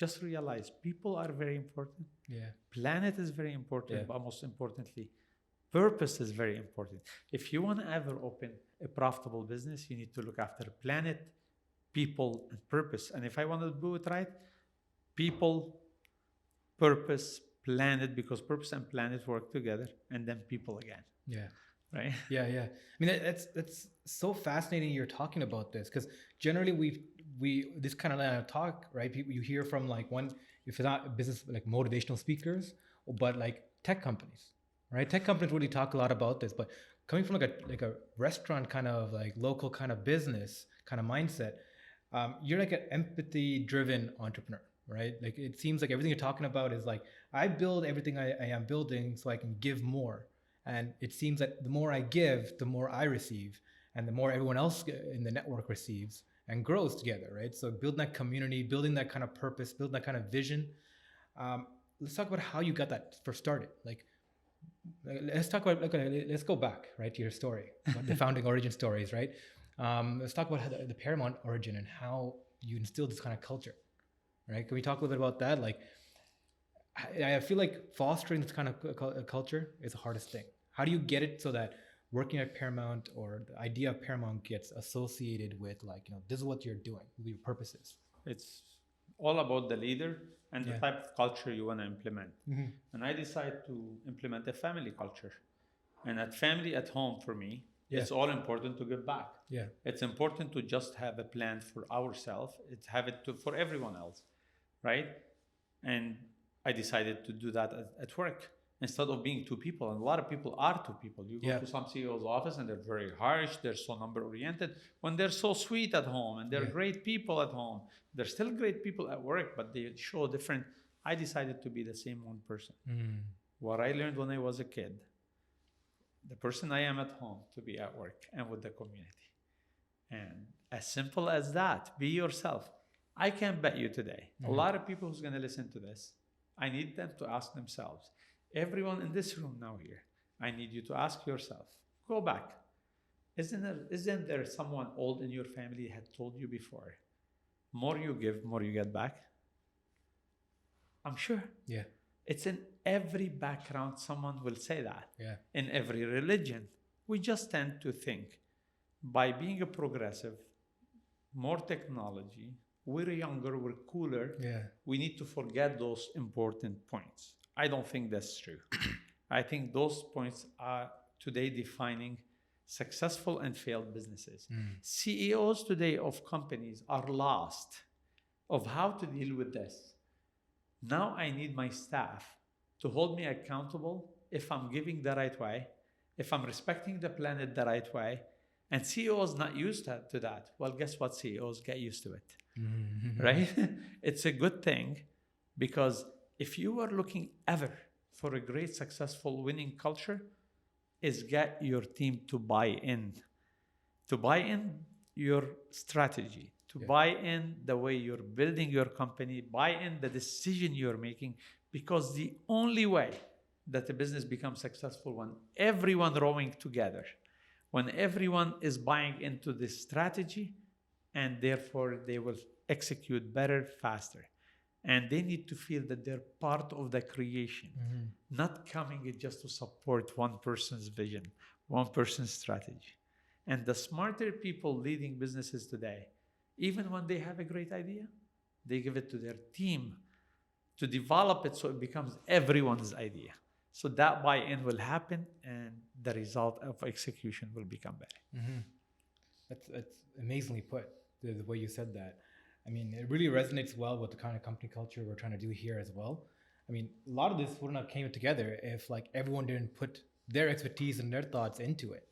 just realize people are very important. Yeah. Planet is very important, Yeah. but most importantly, purpose is very important. If you want to ever open a profitable business, you need to look after planet, people, and purpose. And if I want to do it right, people, purpose, planet, because purpose and planet work together, and then people again. Yeah. Right? Yeah, yeah. I mean, that's so fascinating. You're talking about this because generally we this kind of talk, right? People you hear from like one, if it's not business like motivational speakers, but like tech companies, right? Tech companies really talk a lot about this, but coming from like a restaurant kind of like local kind of business kind of mindset, you're like an empathy driven entrepreneur, right? Like it seems like everything you're talking about is like I build everything I am building so I can give more. And it seems that the more I give, the more I receive, and the more everyone else in the network receives and grows together, right? So building that community, building that kind of purpose, building that kind of vision. Let's talk about how you got that first started. Like, let's talk about, let's go back, right, to your story, the founding origin stories, right? Let's talk about how the Paramount origin and how you instilled this kind of culture, right? Can we talk a little bit about that? Like, I feel like fostering this kind of culture is the hardest thing. How do you get it so that working at Paramount or the idea of Paramount gets associated with like, this is what you're doing, your purposes? It's all about the leader and the Yeah. type of culture you want to implement. Mm-hmm. And I decided to implement a family culture. And at family at home for me, Yeah. it's all important to give back. Yeah. It's important to just have a plan for ourselves. It's have it for everyone else, right? And I decided to do that at work instead of being two people. And a lot of people are two people. You go Yeah. to some CEO's office and they're very harsh. They're so number oriented when they're so sweet at home and they're Yeah. great people at home. They're still great people at work, but they show different. I decided to be the same one person. Mm. What I learned when I was a kid, the person I am at home to be at work and with the community. And as simple as that, be yourself. I can bet you today, a lot of people who's going to listen to this, I need them to ask themselves, everyone in this room now here, I need you to ask yourself, go back. Isn't there someone old in your family had told you before, more you give, more you get back? I'm sure. Yeah. It's in every background, someone will say that. Yeah. In every religion. We just tend to think by being a progressive, more technology, we're younger, we're cooler, Yeah. we need to forget those important points. I don't think that's true. I think those points are today defining successful and failed businesses. CEOs today of companies are lost of how to deal with this. Now I need my staff to hold me accountable if I'm giving the right way, if I'm respecting the planet the right way, and CEOs not used to that. Well, guess what? CEOs get used to it, right? It's a good thing because if you are looking ever for a great, successful, winning culture, is get your team to buy in your strategy, to buy in the way you're building your company, buy in the decision you're making, because the only way that a business becomes successful when everyone rowing together, when everyone is buying into this strategy, and therefore they will execute better, faster. And they need to feel that they're part of the creation, not coming in just to support one person's vision, one person's strategy. And the smarter people leading businesses today, even when they have a great idea, they give it to their team to develop it so it becomes everyone's idea. So that buy-in will happen and the result of execution will become better. That's amazingly put, the way you said that. I mean, it really resonates well with the kind of company culture we're trying to do here as well. I mean, a lot of this wouldn't have came together if like everyone didn't put their expertise and their thoughts into it,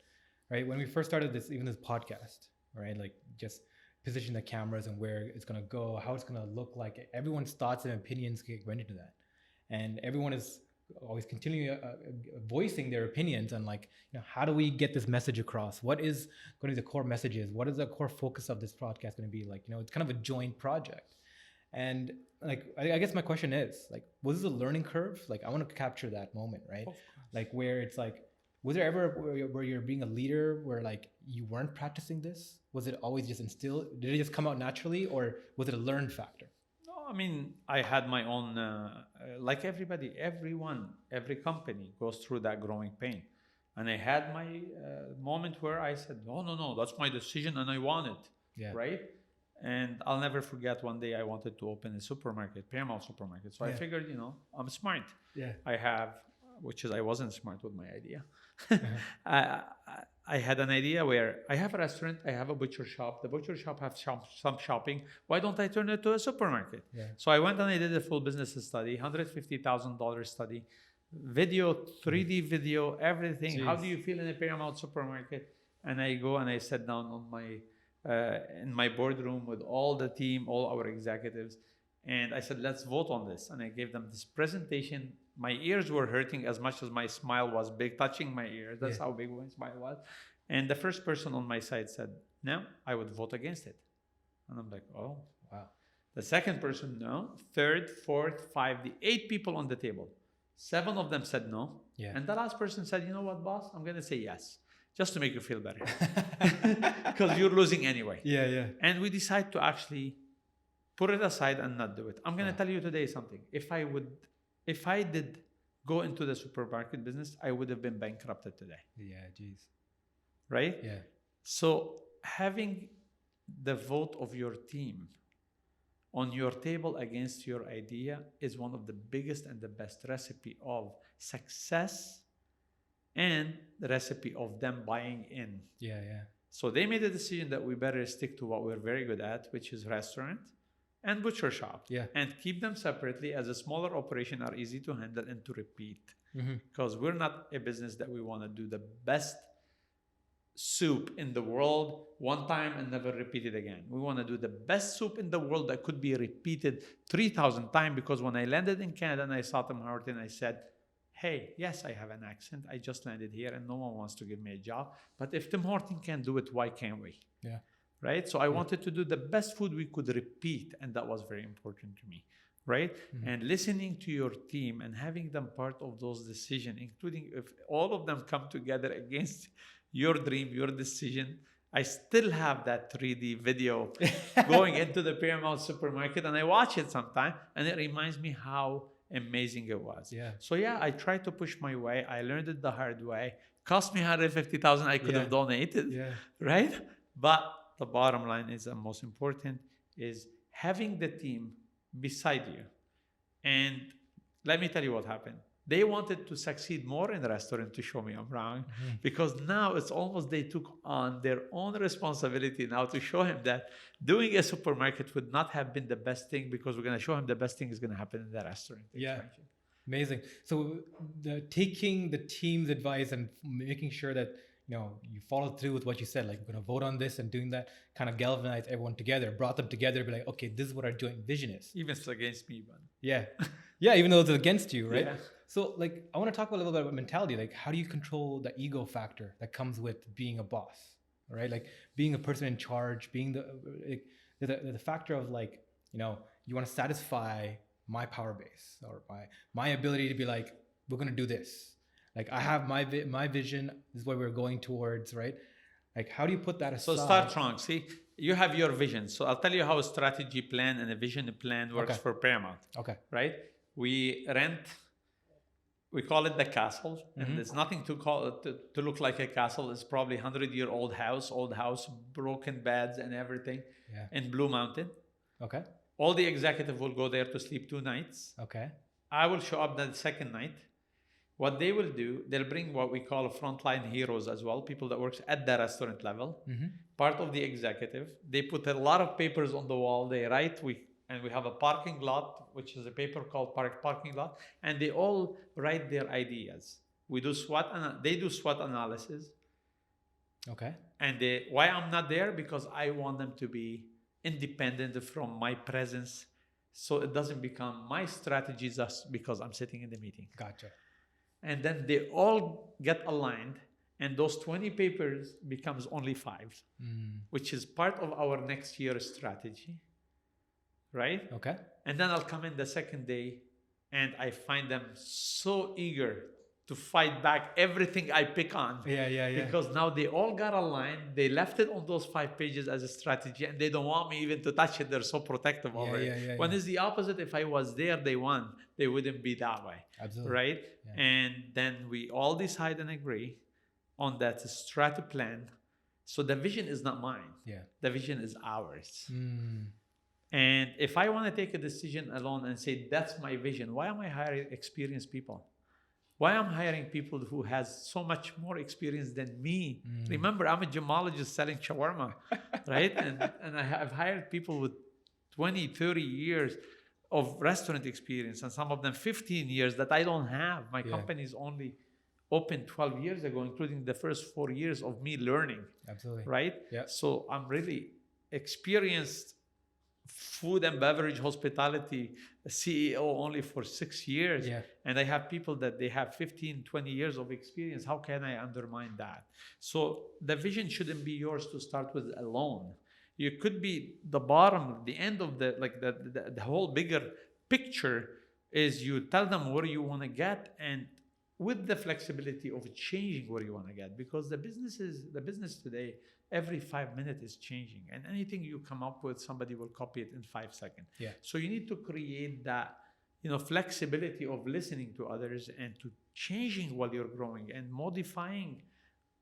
right? When we first started this, even this podcast, right? Like just position the cameras and where it's going to go, how it's going to look like. Everyone's thoughts and opinions went into that. And everyone is always continually voicing their opinions on like, how do we get this message across? What is going to be the core messages? What is the core focus of this podcast going to be? Like, it's kind of a joint project. And like, I guess my question is like, was this a learning curve? Like, I want to capture that moment, right? Like where it's like, Was there ever where you're being a leader where like you weren't practicing this? Was it always just instilled? Did it just come out naturally, or was it a learned factor? No, I mean, I had my own, like everybody, everyone, every company goes through that growing pain. And I had my moment where I said, no, that's my decision and I want it, Yeah. right? And I'll never forget one day I wanted to open a supermarket, Paramount supermarket. So I figured, I'm smart. Yeah. I wasn't smart with my idea. I had an idea where I have a restaurant, I have a butcher shop. The butcher shop has some shopping. Why don't I turn it to a supermarket? Yeah. So I went and I did a full business study, $150,000 study, video, 3D video, everything. Jeez. How do you feel in a Paramount supermarket? And I go and I sat down on my in my boardroom with all the team, all our executives, and I said, let's vote on this. And I gave them this presentation. My ears were hurting as much as my smile was big, touching my ears. That's how big my smile was. And the first person on my side said, no, I would vote against it. And I'm like, oh, wow. The second person, no. Third, fourth, five, the 8 people on the table. 7 of them said no. Yeah. And the last person said, you know what, boss? I'm going to say yes, just to make you feel better. Because you're losing anyway. Yeah. And we decide to actually put it aside and not do it. I'm going to tell you today something. If I did go into the supermarket business, I would have been bankrupted today. Yeah, geez. Right? Yeah. So having the vote of your team on your table against your idea is one of the biggest and the best recipe of success and the recipe of them buying in. Yeah. So they made a decision that we better stick to what we're very good at, which is restaurant and butcher shop. Yeah. And keep them separately, as a smaller operation are easy to handle and to repeat. Because we're not a business that we want to do the best soup in the world one time and never repeat it again. We want to do the best soup in the world that could be repeated 3,000 times, because when I landed in Canada and I saw Tim Hortons, I said, hey, yes, I have an accent. I just landed here and no one wants to give me a job. But if Tim Hortons can do it, why can't we? Yeah. Right? So I wanted to do the best food we could repeat, and that was very important to me. Right? And listening to your team and having them part of those decisions, including if all of them come together against your dream, your decision. I still have that 3D video going into the Paramount supermarket, and I watch it sometime, and it reminds me how amazing it was. Yeah. So I tried to push my way. I learned it the hard way. Cost me $150,000. I could have donated. Yeah. Right? But the bottom line is, the most important is having the team beside you. And let me tell you what happened. They wanted to succeed more in the restaurant, to show me I'm wrong, because now it's almost they took on their own responsibility now to show him that doing a supermarket would not have been the best thing, because we're going to show him the best thing is going to happen in the restaurant. Yeah. Amazing. So taking the team's advice and making sure that you follow through with what you said, like we're going to vote on this and doing that, kind of galvanized everyone together, brought them together, be like, okay, this is what our joint vision is. Even if it's against me, but yeah, even though it's against you, right? Yeah. So like, I want to talk a little bit about mentality. Like, how do you control the ego factor that comes with being a boss, right? Like being a person in charge, being the factor of like, you want to satisfy my power base or my ability to be like, we're going to do this. Like I have my vision, this is what we're going towards, right? Like, how do you put that aside? So start strong. See, you have your vision. So I'll tell you how a strategy plan and a vision plan works for Paramount. Okay. Right? We call it the castle, and there's nothing to call it to look like a castle. It's probably 100-year-old house, broken beds and everything in Blue Mountain. Okay. All the executive will go there to sleep 2 nights. Okay. I will show up the second night. What they will do, they'll bring what we call frontline heroes as well, people that works at the restaurant level, part of the executive. They put a lot of papers on the wall. They write, we have a parking lot, which is a paper called parking lot, and they all write their ideas. They do SWOT analysis. Okay. And why I'm not there? Because I want them to be independent from my presence, so it doesn't become my strategy just because I'm sitting in the meeting. Gotcha. And then they all get aligned, and those 20 papers becomes only 5, which is part of our next year's strategy, right? Okay. And then I'll come in the second day, and I find them so eager to fight back everything I pick on. Yeah. Because now they all got aligned. They left it on those 5 pages as a strategy, and they don't want me even to touch it. They're so protective over it. When it's the opposite, if I was there day one, they wouldn't be that way. Absolutely. Right? Yeah. And then we all decide and agree on that strat plan. So the vision is not mine. Yeah. The vision is ours. And if I want to take a decision alone and say, that's my vision, why am I hiring experienced people? Why am I hiring people who has so much more experience than me? Remember, I'm a gemologist selling shawarma, right? And I've hired people with 20, 30 years of restaurant experience, and some of them 15 years that I don't have. My company is only opened 12 years ago, including the first 4 years of me learning. Absolutely. Right? Yeah. So I'm really experienced food and beverage hospitality CEO only for 6 years. Yeah. And I have people that they have 15, 20 years of experience. How can I undermine that? So the vision shouldn't be yours to start with alone. You could be the bottom, the end of the whole bigger picture is you tell them where you want to get, and with the flexibility of changing where you want to get, because the business today, every 5 minutes is changing, and anything you come up with, somebody will copy it in 5 seconds. Yeah. So you need to create that, flexibility of listening to others and to changing while you're growing and modifying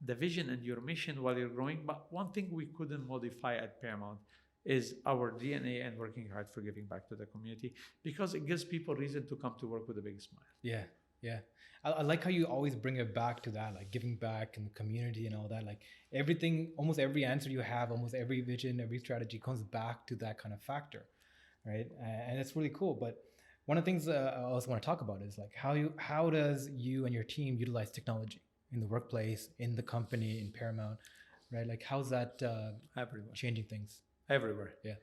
the vision and your mission while you're growing. But one thing we couldn't modify at Paramount is our DNA and working hard for giving back to the community, because it gives people reason to come to work with a big smile. Yeah. I like how you always bring it back to that, like giving back in the community and all that. Like everything, almost every answer you have, almost every vision, every strategy comes back to that kind of factor, right? And it's really cool. But one of the things I also want to talk about is like how does you and your team utilize technology in the workplace, in the company, in Paramount, right? Like how's that changing things? Everywhere. Yeah.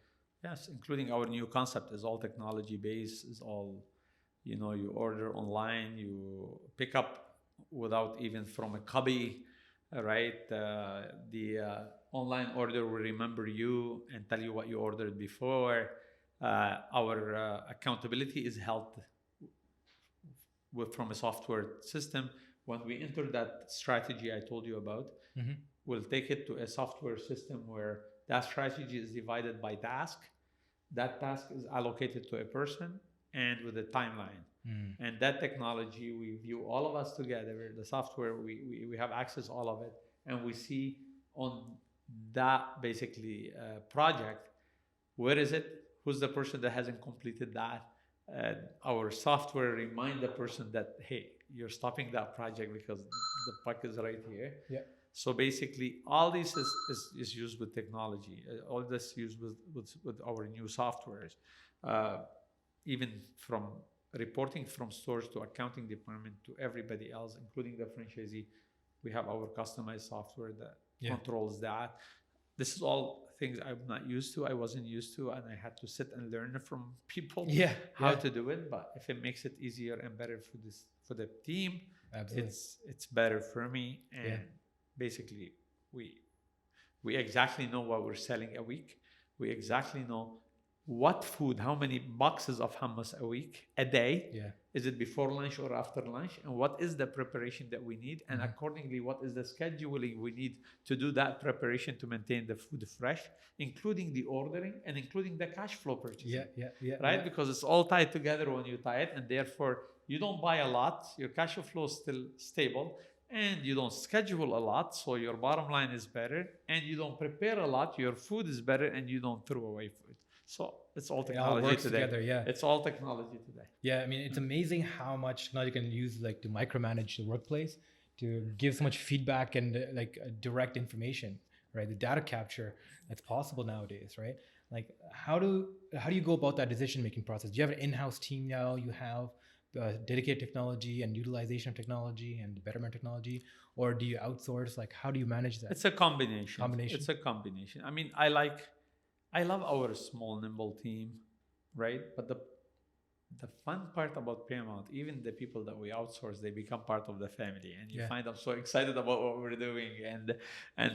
Yes, including our new concept is all technology based, is all, you order online, you pick up without even from a cubby, right? The online order will remember you and tell you what you ordered before. Our accountability is held from a software system. When we enter that strategy I told you about, we'll take it to a software system where that strategy is divided by task. That task is allocated to a person and with a timeline. And that technology, we view all of us together. The software, we have access all of it, and we see on that basically project, where is it? Who's the person that hasn't completed that? Our software remind the person that, hey, you're stopping that project because the puck is right here. Yeah. So basically, all this is used with technology. All this used with our new softwares. Even from reporting from stores to accounting department to everybody else, including the franchisee, we have our customized software that controls that. This is all things I'm not used to. I wasn't used to, and I had to sit and learn from people how to do it. But if it makes it easier and better for the team, Absolutely. it's better for me. And basically, we exactly know what we're selling a week. We exactly know what food, how many boxes of hummus a week, a day. Is it before lunch or after lunch? And what is the preparation that we need? And accordingly, what is the scheduling we need to do that preparation to maintain the food fresh, including the ordering and including the cash flow purchasing. Right? Because it's all tied together when you tie it. And therefore, you don't buy a lot. Your cash flow is still stable. And you don't schedule a lot. So your bottom line is better. And you don't prepare a lot. Your food is better. And you don't throw away food. So it's all technology works today. Together, It's all technology today. Yeah, I mean, it's amazing how much technology you can use like to micromanage the workplace, to give so much feedback and direct information, right? The data capture that's possible nowadays, right? Like how do you go about that decision-making process? Do you have an in-house team now? You have dedicated technology and utilization of technology and betterment technology, or do you outsource? Like how do you manage that? It's a combination. It's a combination. I mean, I love our small, nimble team, right? But the fun part about Paramount, even the people that we outsource, they become part of the family, and you find them so excited about what we're doing, and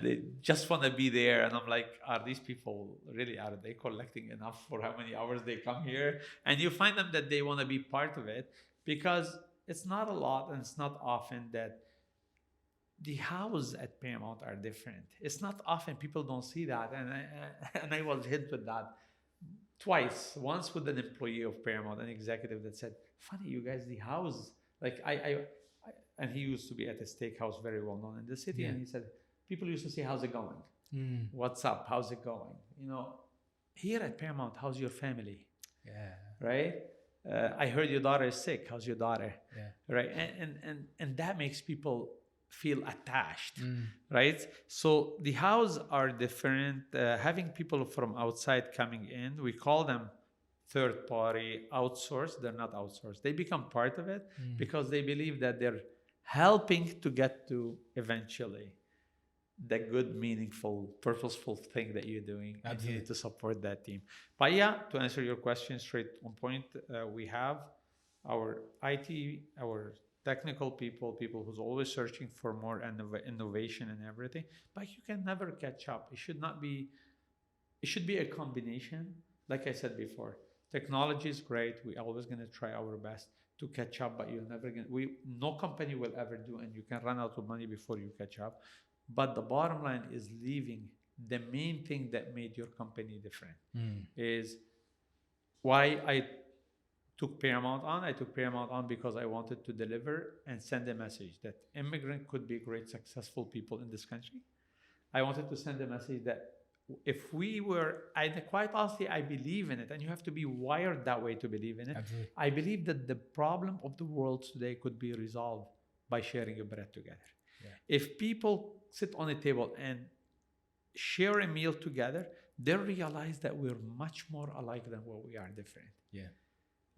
they just want to be there. And I'm like, are these people really, are they collecting enough for how many hours they come here? And you find them that they want to be part of it, because it's not a lot and it's not often that the house at Paramount are different. It's not often people don't see that, and and I was hit with that twice. Once with an employee of Paramount, an executive that said, "Funny, you guys, the house like I and he used to be at a steakhouse very well known in the city, Yeah. and he said people used to say, "How's it going? Mm. What's up? How's it going?" You know, here at Paramount, how's your family? Yeah. Right? I heard your daughter is sick. How's your daughter? Yeah. Right? And that makes people feel attached, Mm. right? So the houses are different. Having people from outside coming in, we call them third party outsourced. They're not outsourced. They become part of it Mm. because they believe that they're helping to get to eventually the good, meaningful, purposeful thing that you're doing. And you need to support that team. But yeah, to answer your question straight on point, we have our IT, our technical people who's always searching for more innovation and everything. But you can never catch up. It should not be. It should be a combination. Like I said before, technology is great. We're always going to try our best to catch up, but you're never going. No company will ever do, and you can run out of money before you catch up. But the bottom line is leaving the main thing that made your company different is why I took Paramount on. I took Paramount on because I wanted to deliver and send a message that immigrant could be great, successful people in this country. I wanted to send a message that if we were, quite honestly, I believe in it, and you have to be wired that way to believe in it. Absolutely. I believe that the problem of the world today could be resolved by sharing a bread together. Yeah. If people sit on a table and share a meal together, they'll realize that we're much more alike than what we are different. Yeah.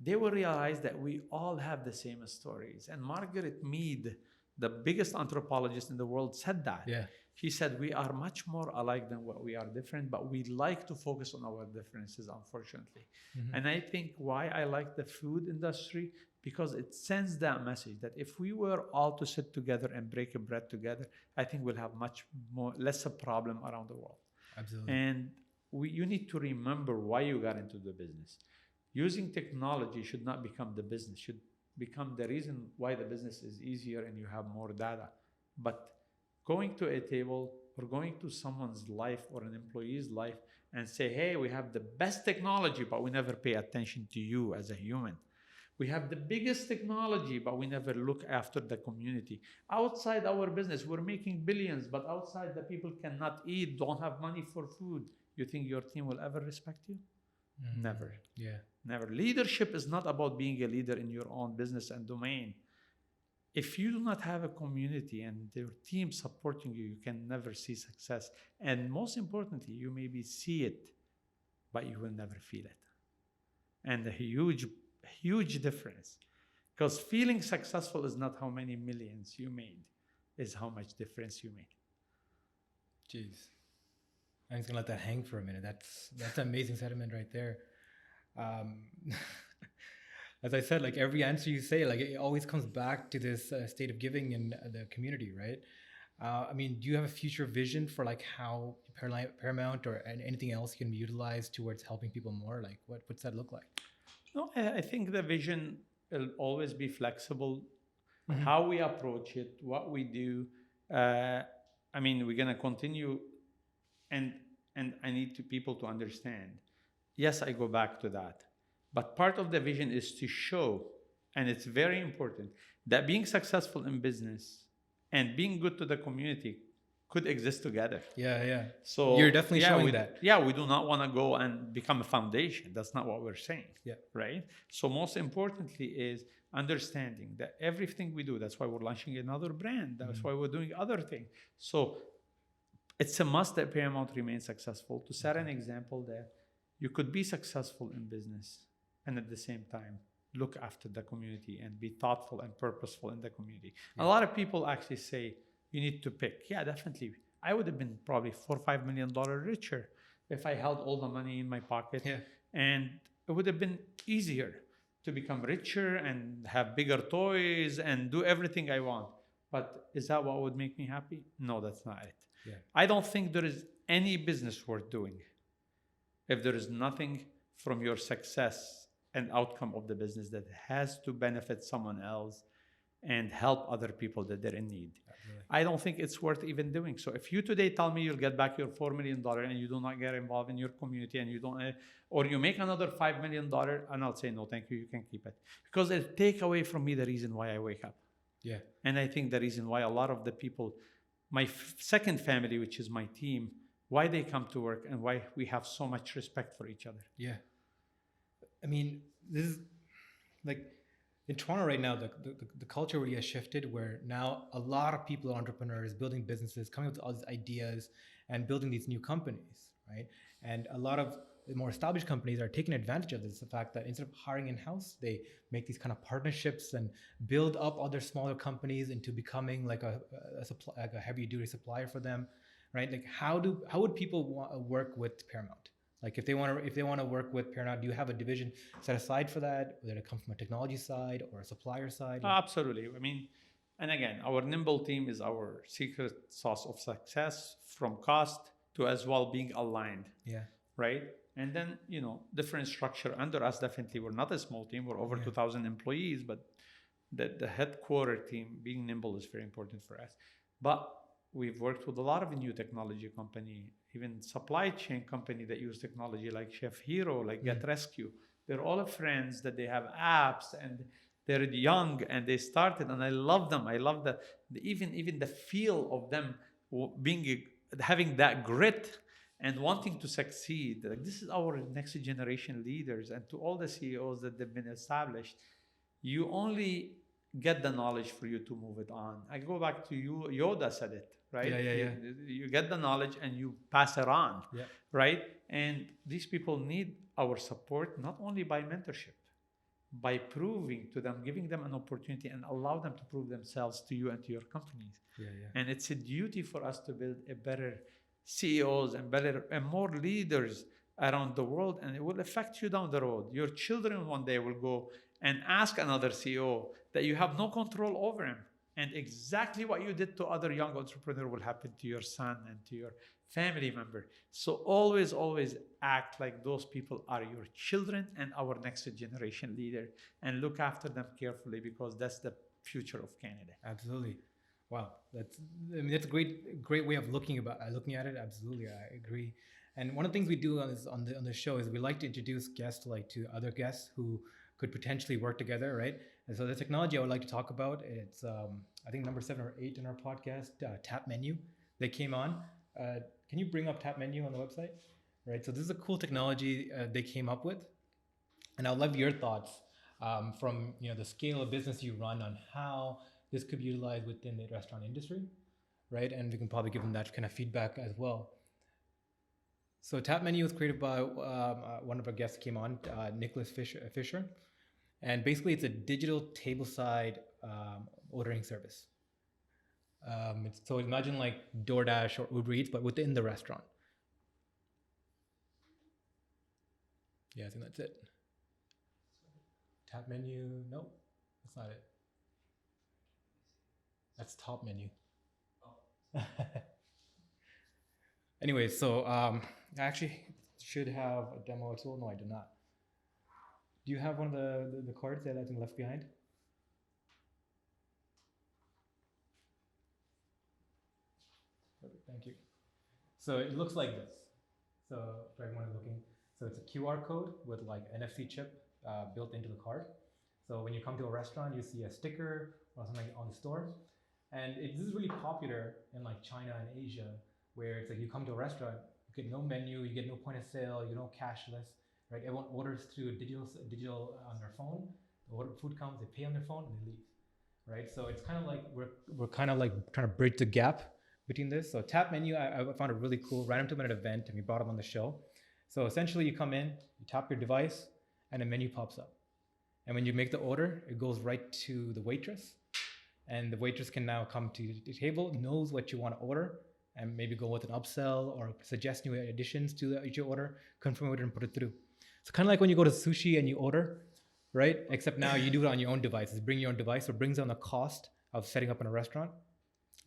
They will realize that we all have the same stories. And Margaret Mead, the biggest anthropologist in the world, said that. Yeah. She said, we are much more alike than what we are different, but we like to focus on our differences, unfortunately. Mm-hmm. And I think why I like the food industry, because it sends that message that if we were all to sit together and break a bread together, I think we'll have much more less a problem around the world. Absolutely. And you need to remember why you got into the business. Using technology should not become the business, should become the reason why the business is easier and you have more data. But going to a table or going to someone's life or an employee's life and say, hey, we have the best technology, but we never pay attention to you as a human. We have the biggest technology, but we never look after the community. Outside our business, we're making billions, but outside the people cannot eat, don't have money for food. You think your team will ever respect you? Mm-hmm. Never. Yeah. Never. Leadership is not about being a leader in your own business and domain. If you do not have a community and your team supporting you, you can never see success. And most importantly, you maybe see it, but you will never feel it. And a huge difference. Because feeling successful is not how many millions you made, is how much difference you made. Jeez. I'm just gonna let that hang for a minute. That's an amazing sentiment right there. As I said, like every answer you say, like it always comes back to this state of giving in the community, right? I mean, do you have a future vision for like how Paramount or anything else can be utilized towards helping people more? Like what's that look like? No, I think the vision will always be flexible. Mm-hmm. How we approach it, what we do. I mean, we're gonna continue, and I need people to understand. Yes, I go back to that, but part of the vision is to show, and it's very important, that being successful in business and being good to the community could exist together. Yeah. So you're definitely showing that. Yeah, we do not want to go and become a foundation. That's not what we're saying. Yeah. Right. So most importantly is understanding that everything we do, that's why we're launching another brand. That's why we're doing other things. So it's a must that Paramount remains successful, to set an example that you could be successful in business and at the same time look after the community and be thoughtful and purposeful in the community. Yeah. A lot of people actually say, you need to pick. Yeah, definitely. I would have been probably $4 or $5 million richer if I held all the money in my pocket. Yeah. And it would have been easier to become richer and have bigger toys and do everything I want. But is that what would make me happy? No, that's not it. Yeah. I don't think there is any business worth doing if there is nothing from your success and outcome of the business that has to benefit someone else and help other people that they're in need. Absolutely. I don't think it's worth even doing. So if you today tell me you'll get back your $4 million and you do not get involved in your community and you don't, or you make another $5 million, and I'll say, no, thank you, you can keep it. Because it'll take away from me the reason why I wake up. Yeah. And I think the reason why a lot of the people, my second family, which is my team, why they come to work and why we have so much respect for each other. Yeah. I mean, this is like in Toronto right now, the culture really has shifted where now a lot of people are entrepreneurs, building businesses, coming up with all these ideas and building these new companies, right? And a lot of the more established companies are taking advantage of this, the fact that instead of hiring in-house, they make these kind of partnerships and build up other smaller companies into becoming like a heavy-duty supplier for them, right? Like how would people work with Paramount? Like if they want to work with Paramount, do you have a division set aside for that, whether it comes from a technology side or a supplier side? Absolutely. I mean, and again, our nimble team is our secret sauce of success, from cost to as well being aligned. Yeah. Right. And then, different structure under us. Definitely, we're not a small team. We're over 2,000 employees, but the headquarter team being nimble is very important for us. But we've worked with a lot of new technology company, even supply chain company that use technology like Chef Hero, like Get Rescue. They're all friends that they have apps and they're young and they started, and I love them. I love even the feel of them having that grit and wanting to succeed. Like, this is our next generation leaders. And to all the CEOs that have been established, you only get the knowledge for you to move it on. I go back to you, Yoda said it, right? Yeah. You get the knowledge and you pass it on, Yeah. right? And these people need our support, not only by mentorship, by proving to them, giving them an opportunity and allow them to prove themselves to you and to your companies. Yeah. And it's a duty for us to build a better CEOs and better and more leaders around the world, and it will affect you down the road. Your children one day will go and ask another CEO that you have no control over him. And exactly what you did to other young entrepreneurs will happen to your son and to your family member. So always, always act like those people are your children and our next generation leader, and look after them carefully, because that's the future of Canada. Absolutely. Wow, that's a great way of looking at it. Absolutely, I agree. And one of the things we do on the show is we like to introduce guests to other guests who could potentially work together, right? And so the technology I would like to talk about, it's I think number 7 or 8 in our podcast, TapMenu. They came on. Can you bring up TapMenu on the website? Right. So this is a cool technology they came up with, and I'd love your thoughts from the scale of business you run on how this could be utilized within the restaurant industry, right? And we can probably give them that kind of feedback as well. So TapMenu was created by one of our guests came on, Nicholas Fisher. And basically it's a digital tableside ordering service. So imagine like DoorDash or Uber Eats, but within the restaurant. Yeah, I think that's it. TapMenu, nope, that's not it. That's top menu. Oh. Anyway, so I actually should have a demo as well. No, I do not. Do you have one of the cards that I think left behind? Perfect, thank you. So it looks like this. So for everyone looking, so it's a QR code with like NFC chip built into the card. So when you come to a restaurant, you see a sticker or something on the store. And this is really popular in like China and Asia, where it's like you come to a restaurant, you get no menu, you get no point of sale, you know, cashless, right? Everyone orders through digital on their phone. The food comes, they pay on their phone, and they leave, right? So it's kind of like we're kind of like trying to bridge the gap between this. So TapMenu, I found it really cool. Ran into them at an event, and we brought them on the show. So essentially, you come in, you tap your device, and a menu pops up. And when you make the order, it goes right to the waitress. And the waitress can now come to the table, knows what you want to order, and maybe go with an upsell or suggest new additions to your order, confirm it and put it through. So kind of like when you go to sushi and you order, right? Except now you do it on your own device. Bring your own device, so it brings down the cost of setting up in a restaurant.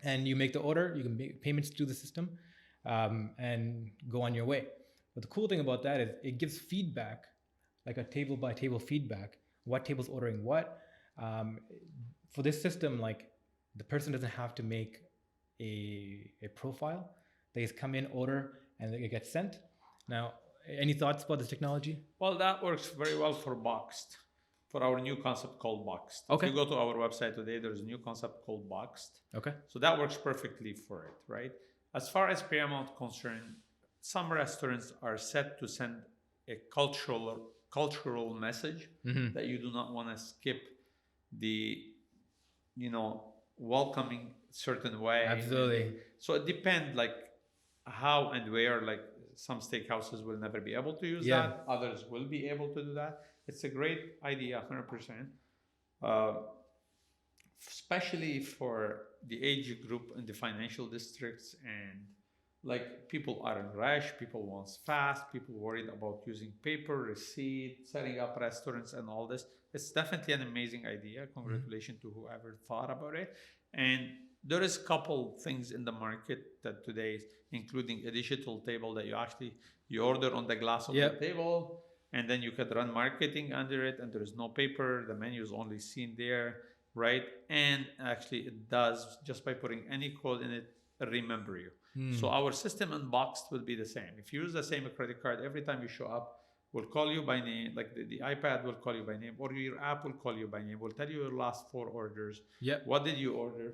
And you make the order, you can make payments through the system, and go on your way. But the cool thing about that is it gives feedback, like a table by table feedback, what table's ordering what, For this system, like the person doesn't have to make a profile. They just come in, order, and it gets sent. Now, any thoughts about this technology? Well, that works very well for Boxed, for our new concept called Boxed. Okay. If you go to our website today, there's a new concept called Boxed. Okay. So that works perfectly for it, right? As far as Paramount concerned, some restaurants are set to send a cultural message that you do not want to skip the, welcoming certain way. Absolutely. So it depends, like how and where. Like some steakhouses will never be able to use that. Others will be able to do that. It's a great idea, 100%. Especially for the age group in the financial districts, and like people are in rush, people want fast, people worried about using paper, receipt, setting up restaurants and all this. It's definitely an amazing idea. Congratulations to whoever thought about it. And there is a couple things in the market that today, including a digital table that you order on the glass of the table, and then you could run marketing under it, and there is no paper. The menu is only seen there, right? And actually it does, just by putting any code in it, remember you. So our system unboxed will be the same. If you use the same credit card, every time you show up, we'll call you by name. Like the iPad will call you by name, or your app will call you by name. We'll tell you your last 4 orders. What did you order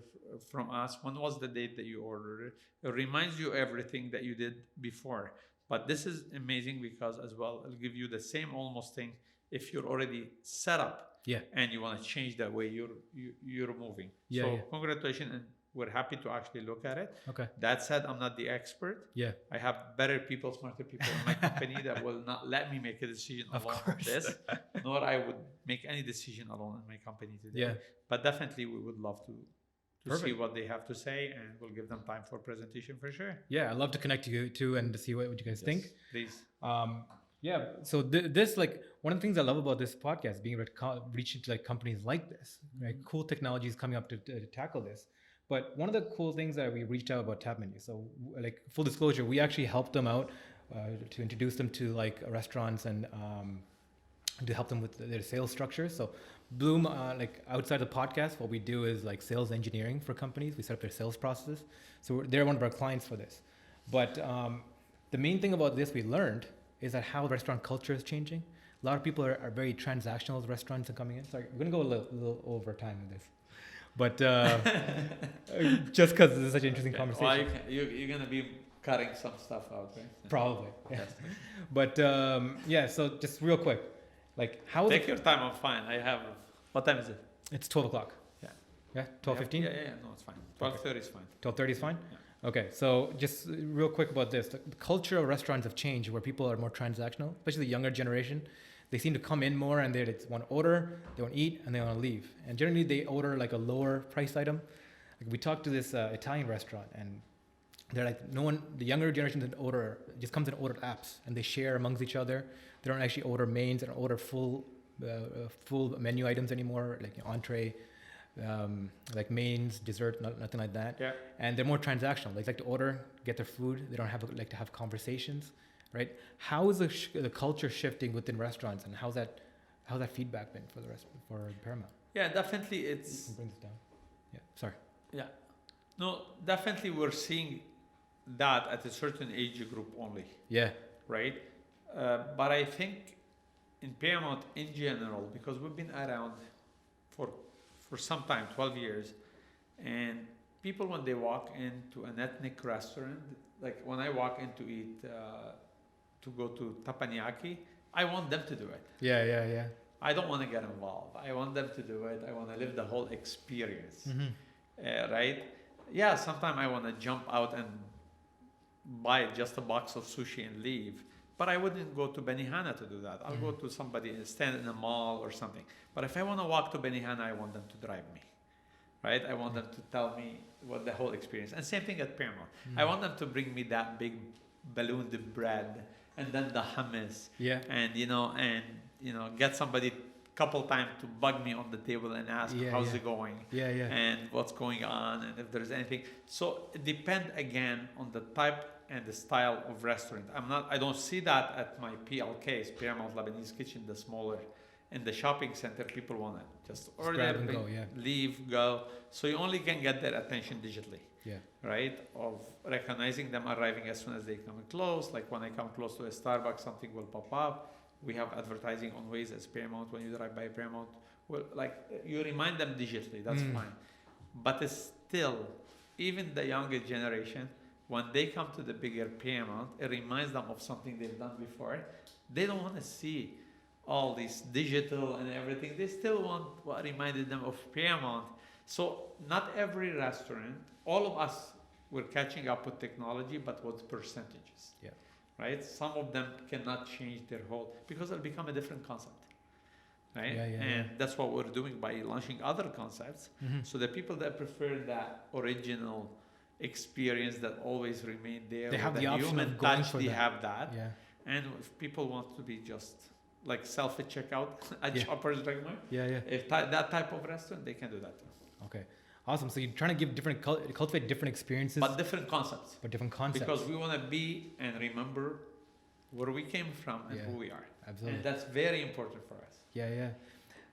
from us? When was the date that you ordered it? It reminds you everything that you did before. But this is amazing because as well, it'll give you the same almost thing if you're already set up and you want to change the way you're moving. Congratulations, and we're happy to actually look at it. Okay. That said, I'm not the expert. I have better people, smarter people in my company that will not let me make a decision alone on this, nor I would make any decision alone in my company today. But definitely we would love to see what they have to say, and we'll give them time for presentation for sure. I'd love to connect you too and to see what you guys think. Please. So this, like, one of the things I love about this podcast, being able to reach into like companies like this, right? Cool technologies coming up to tackle this. But one of the cool things that we reached out about TapMenu. So, like, full disclosure, we actually helped them out to introduce them to like restaurants and to help them with their sales structure. So, Bloom, like outside the podcast, what we do is like sales engineering for companies. We set up their sales processes. So they're one of our clients for this. But the main thing about this we learned is that how restaurant culture is changing. A lot of people are very transactional as restaurants are coming in. Sorry, we're going to go a little over time with this. But just because this is such an interesting conversation. Well, you're going to be cutting some stuff out, right? Probably. Yes. But so just real quick, like how... Take your time, I'm fine. I have... What time is it? It's 12 o'clock. Yeah, 12:15? Yeah, no, it's fine. 12:30 is fine. 12:30 is fine? Yeah. Okay, so just real quick about this. The culture of restaurants have changed where people are more transactional, especially the younger generation. They seem to come in more and they want to order, they want to eat, and they want to leave. And generally they order like a lower price item. Like we talked to this Italian restaurant, and they're like, the younger generation doesn't order, just comes and order apps, and they share amongst each other. They don't actually order mains, they don't order full menu items anymore, like entree, like mains, dessert, nothing like that. Yeah. And they're more transactional. They like to order, get their food. They don't like to have conversations, right? How is the culture shifting within restaurants, and how's that feedback been for for Paramount? Yeah, definitely it's... Bring this down. Yeah, sorry. Yeah. No, definitely we're seeing that at a certain age group only. Yeah. Right? But I think in Paramount in general, because we've been around for some time, 12 years, and people when they walk into an ethnic restaurant, like when I walk in to eat, to go to teppanyaki, I want them to do it. Yeah. I don't want to get involved. I want them to do it. I want to live the whole experience, right? Yeah, sometimes I want to jump out and buy just a box of sushi and leave. But I wouldn't go to Benihana to do that. I'll go to somebody and stand in a mall or something. But if I want to walk to Benihana, I want them to drive me, right? I want them to tell me what the whole experience. And same thing at Paramount. I want them to bring me that big ballooned bread and then the hummus. Yeah. And get somebody couple times to bug me on the table and ask how's it going, and what's going on, and if there's anything. So it depends again on the type and the style of restaurant. I don't see that at my PLKs, Paramount Lebanese Kitchen, the smaller In the shopping center, people want to just order, grab and go, yeah. leave, go. So you only can get their attention digitally. Yeah. Right? Of recognizing them arriving as soon as they come close. Like when I come close to a Starbucks, something will pop up. We have advertising on Waze as Paramount. When you drive by Paramount, well, like you remind them digitally. That's fine. But it's still, even the younger generation, when they come to the bigger Paramount, it reminds them of something they've done before. They don't want to see all this digital and everything. They still want what reminded them of Paramount. So not every restaurant, all of us, we're catching up with technology, but with percentages. Yeah. Right? Some of them cannot change their whole, because it'll become a different concept. Right? And that's what we're doing by launching other concepts. So the people that prefer that original experience that always remain there, they have the option human of going touch, for they that. have that. Yeah. And if people want to be just like self-checkout at Shoppers Drug Mart, if that type of restaurant, they can do that too. Okay. Awesome. So you're trying to give cultivate different experiences. But different concepts. Because we want to be and remember where we came from and who we are. Absolutely. And that's very important for us. Yeah.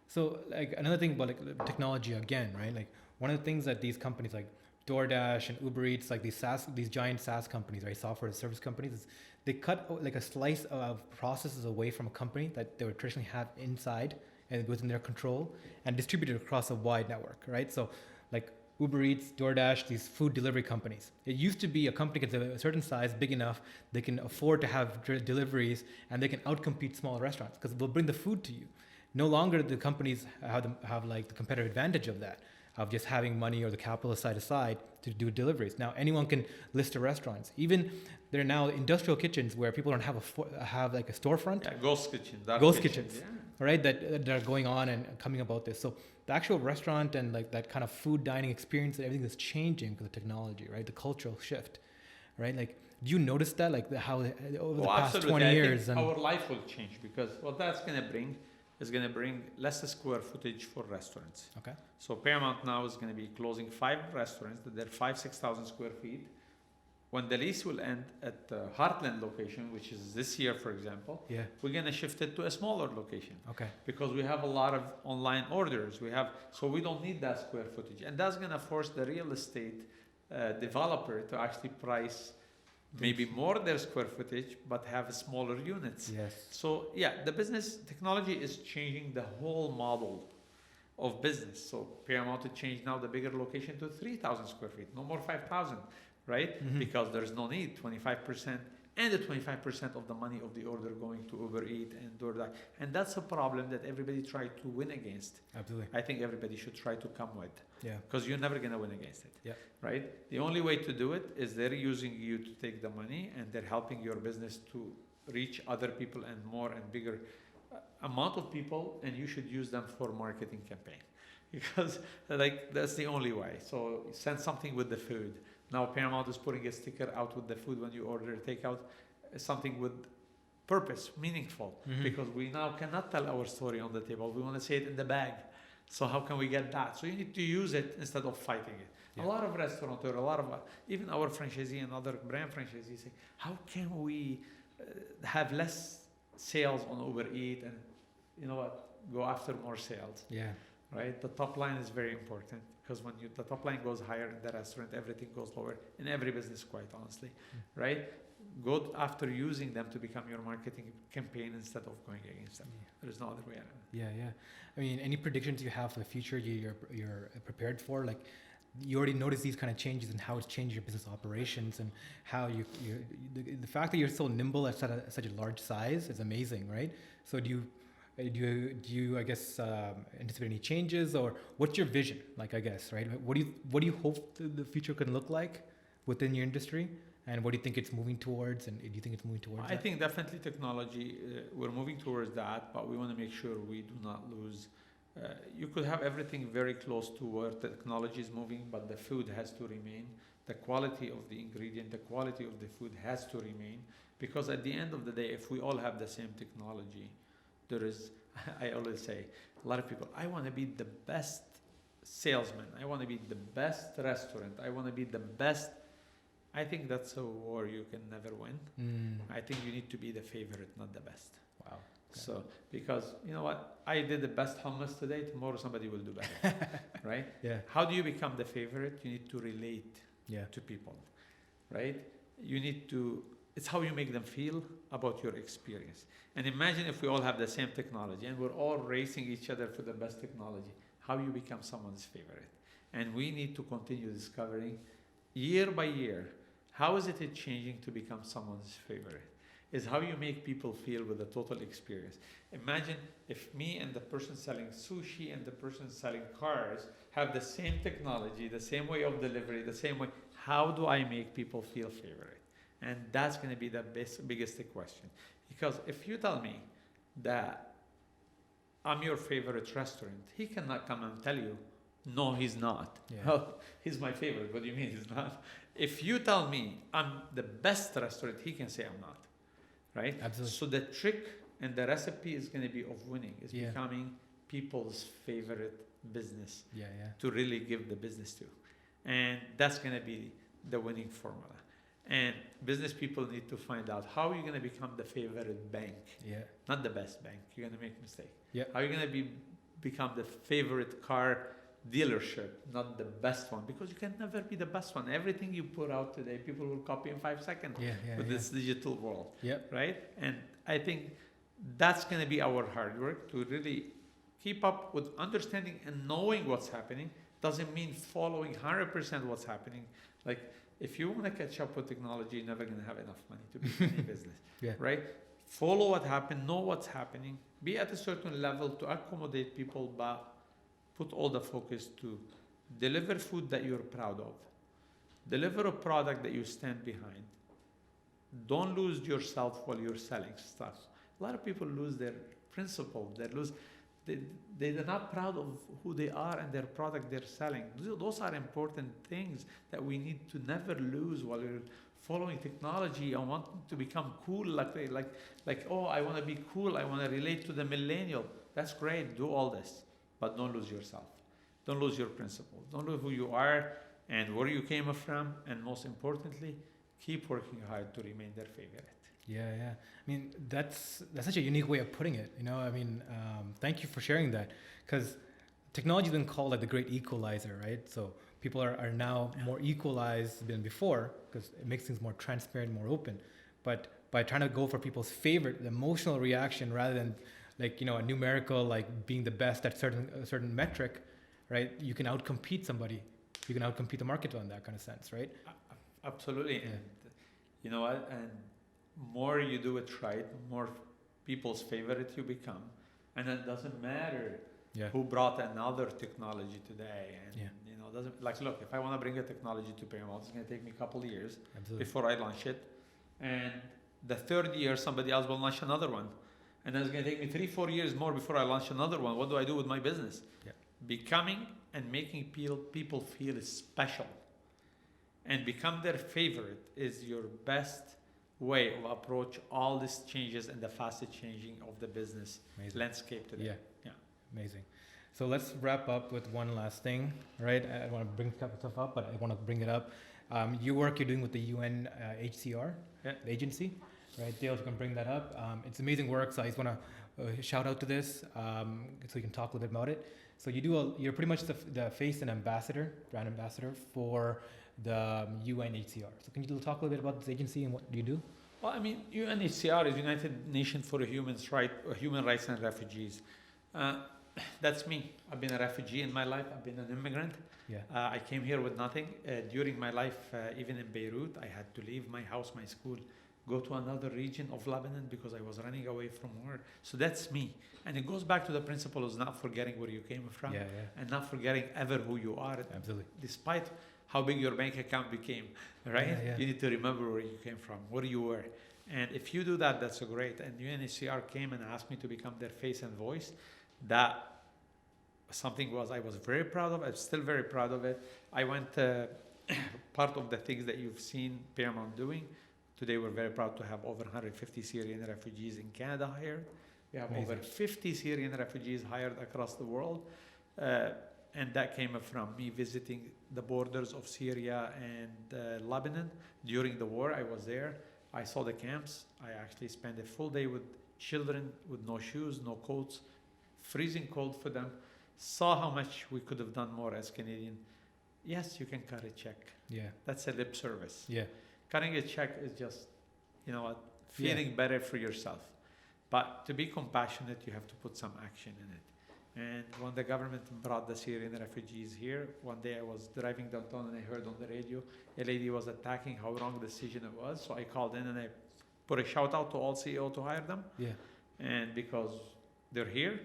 So like another thing about like technology again, right? Like one of the things that these companies like DoorDash and Uber Eats, like these giant SaaS companies, right? Software as service companies, is they cut like a slice of processes away from a company that they would traditionally have inside and within their control and distribute it across a wide network, right? So like Uber Eats, DoorDash, these food delivery companies. It used to be a company gets a certain size, big enough, they can afford to have deliveries and they can outcompete small restaurants because they'll bring the food to you. No longer the companies have like the competitive advantage of that, of just having money or the capital side aside to do deliveries. Now anyone can list a restaurants. Even there are now industrial kitchens where people don't have like a storefront. Yeah, ghost kitchens. Right? That are going on and coming about this. So the actual restaurant and like that kind of food dining experience, everything is changing because of technology, right? The cultural shift, right? Like, do you notice that, like how over the past absolutely. 20 I years? think our life will change because what that's going to bring is going to bring less square footage for restaurants. Okay. So Paramount now is going to be closing 5 restaurants that they're 6,000 square feet. When the lease will end at the Heartland location, which is this year, for example, we're going to shift it to a smaller location. Okay. Because we have a lot of online orders. So we don't need that square footage. And that's going to force the real estate developer to actually price maybe more their square footage, but have smaller units. Yes. So the business technology is changing the whole model of business. So Paramount to change now the bigger location to 3,000 square feet, no more 5,000. Right? Because there's no need, 25% and the 25% of the money of the order going to Uber Eats and DoorDash. And that's a problem that everybody tried to win against. Absolutely. I think everybody should try to come with. Yeah. Because you're never going to win against it. Yeah. Right? The only way to do it is they're using you to take the money and they're helping your business to reach other people and more and bigger amount of people, and you should use them for marketing campaign. Because like that's the only way. So send something with the food. Now Paramount is putting a sticker out with the food when you order takeout, something with purpose, meaningful, because we now cannot tell our story on the table. We want to say it in the bag. So how can we get that? So you need to use it instead of fighting it. Yeah. A lot of restaurateurs, even our franchisee and other brand franchisees say, how can we have less sales on Uber Eats and go after more sales? Yeah. Right? The top line is very important because when the top line goes higher in the restaurant, everything goes lower in every business, quite honestly, right? Go after using them to become your marketing campaign instead of going against them. Yeah. There's no other way around it. Yeah. I mean, any predictions you have for the future you're prepared for? Like, you already noticed these kind of changes and how it's changed your business operations and how the fact that you're so nimble at such a large size is amazing, right? So do you I guess anticipate any changes, or what's your vision? Like, I guess, right? What do you hope the future can look like within your industry, and what do you think it's moving towards? And do you think it's moving towards? I think definitely technology. We're moving towards that, but we want to make sure we do not lose. You could have everything very close to where technology is moving, but the food has to remain. The quality of the ingredient, the quality of the food has to remain, because at the end of the day, if we all have the same technology, I always say, a lot of people, I want to be the best salesman. I want to be the best restaurant. I want to be the best. I think that's a war you can never win. I think you need to be the favorite, not the best. Wow. So, because you know what? I did the best hummus today, tomorrow somebody will do better, right? Yeah. How do you become the favorite? You need to relate Yeah. to people, right? You need to, it's how you make them feel about your experience. And imagine if we all have the same technology and we're all racing each other for the best technology, how you become someone's favorite. And we need to continue discovering year by year, how is it changing to become someone's favorite? Is how you make people feel with the total experience. Imagine if me and the person selling sushi and the person selling cars have the same technology, the same way of delivery, the same way. How do I make people feel favorite? And that's going to be the biggest question. Because if you tell me that I'm your favorite restaurant, he cannot come and tell you, no, he's not. Yeah. Well, he's my favorite. What do you mean he's not? If you tell me I'm the best restaurant, he can say I'm not. Right? Absolutely. So the trick and the recipe is going to be of winning, is Yeah. becoming people's favorite business Yeah. Yeah. to really give the business to. And that's going to be the winning formula. And business people need to find out how you're going to become the favorite bank, Yeah. not the best bank. You're going to make a mistake. Yeah. How are you going to become the favorite car dealership, not the best one? Because you can never be the best one. Everything you put out today, people will copy in 5 seconds Yeah. Yeah. with Yeah. this digital world, Yeah. right? And I think that's going to be our hard work to really keep up with understanding and knowing what's happening. Doesn't mean following 100% what's happening. Like, if you want to catch up with technology, you're never going to have enough money to be in any business, Yeah. right? Follow what happened, know what's happening, be at a certain level to accommodate people, but put all the focus to deliver food that you're proud of, deliver a product that you stand behind. Don't lose yourself while you're selling stuff. A lot of people lose their principle. They're not proud of who they are and their product they're selling. Those are important things that we need to never lose while we're following technology and wanting to become cool. Like, oh, I want to be cool. I want to relate to the millennial. That's great. Do all this, but don't lose yourself. Don't lose your principles. Don't lose who you are and where you came from. And most importantly, keep working hard to remain their favorite. Yeah, yeah. I mean, that's such a unique way of putting it. You know, I mean, thank you for sharing that, because technology has been called like the great equalizer, right? So people are now more equalized than before because it makes things more transparent, more open. But by trying to go for people's favorite, the emotional reaction rather than like, you know, a numerical, like being the best at a certain metric, right? You can outcompete somebody. You can outcompete the market on that kind of sense, right? Absolutely. Yeah. And you know what? And more you do it right, more people's favorite you become. And it doesn't matter Yeah. who brought another technology today. And Yeah. you know, doesn't like, look, if I want to bring a technology to Paramount, it's going to take me a couple of years Absolutely. before I launch it. And the third year, somebody else will launch another one. And then it's going to take me 3-4 years more before I launch another one. What do I do with my business? Yeah. Becoming and making people feel special and become their favorite is your best way of approach all these changes and the fastest changing of the business Amazing. landscape today. Yeah. Yeah. Amazing. So let's wrap up with one last thing, right? I want to bring stuff up, but I want to bring it up. You're doing with the UN HCR, Yeah. the agency, right? Dale, if you can bring that up. It's amazing work, so I just want to shout out to this so you can talk a little bit about it. So you're pretty much the face and ambassador, brand ambassador for the UNHCR. So can you talk a little bit about this agency and what you do? Well, I mean, UNHCR is United Nations for Human Rights and Refugees. That's me. I've been a refugee in my life. I've been an immigrant. Yeah. I came here with nothing. During my life, even in Beirut, I had to leave my house, my school, go to another region of Lebanon because I was running away from war. So that's me. And it goes back to the principle of not forgetting where you came from Yeah, yeah. and not forgetting ever who you are. Absolutely. Despite how big your bank account became, right? Yeah, yeah. You need to remember where you came from, where you were. And if you do that, that's great. And UNHCR came and asked me to become their face and voice. That something I was very proud of. I'm still very proud of it. I went, part of the things that you've seen Paramount doing. Today, we're very proud to have over 150 Syrian refugees in Canada hired. We have Amazing. over 50 Syrian refugees hired across the world. And that came from me visiting the borders of Syria and Lebanon. During the war, I was there. I saw the camps. I actually spent a full day with children with no shoes, no coats, freezing cold for them, saw how much we could have done more as Canadian. Yes, you can cut a check. Yeah. That's a lip service. Yeah. Cutting a check is just, feeling better for yourself. But to be compassionate, you have to put some action in it. And when the government brought the Syrian refugees here, one day I was driving downtown and I heard on the radio a lady was attacking how wrong decision it was. So I called in and I put a shout out to all CEO to hire them. Yeah. And because they're here,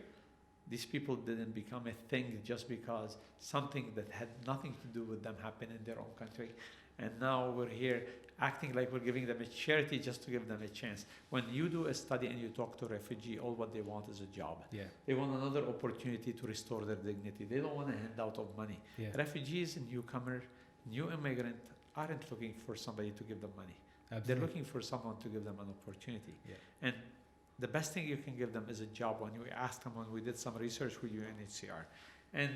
these people didn't become a thing just because something that had nothing to do with them happened in their own country. And now we're here acting like we're giving them a charity just to give them a chance. When you do a study and you talk to refugee, all what they want is a job. Yeah. They want another opportunity to restore their dignity. They don't want a handout of money. Yeah. Refugees, newcomer, new immigrant aren't looking for somebody to give them money. Absolutely. They're looking for someone to give them an opportunity. Yeah. And the best thing you can give them is a job. When we asked them, when we did some research with UNHCR. And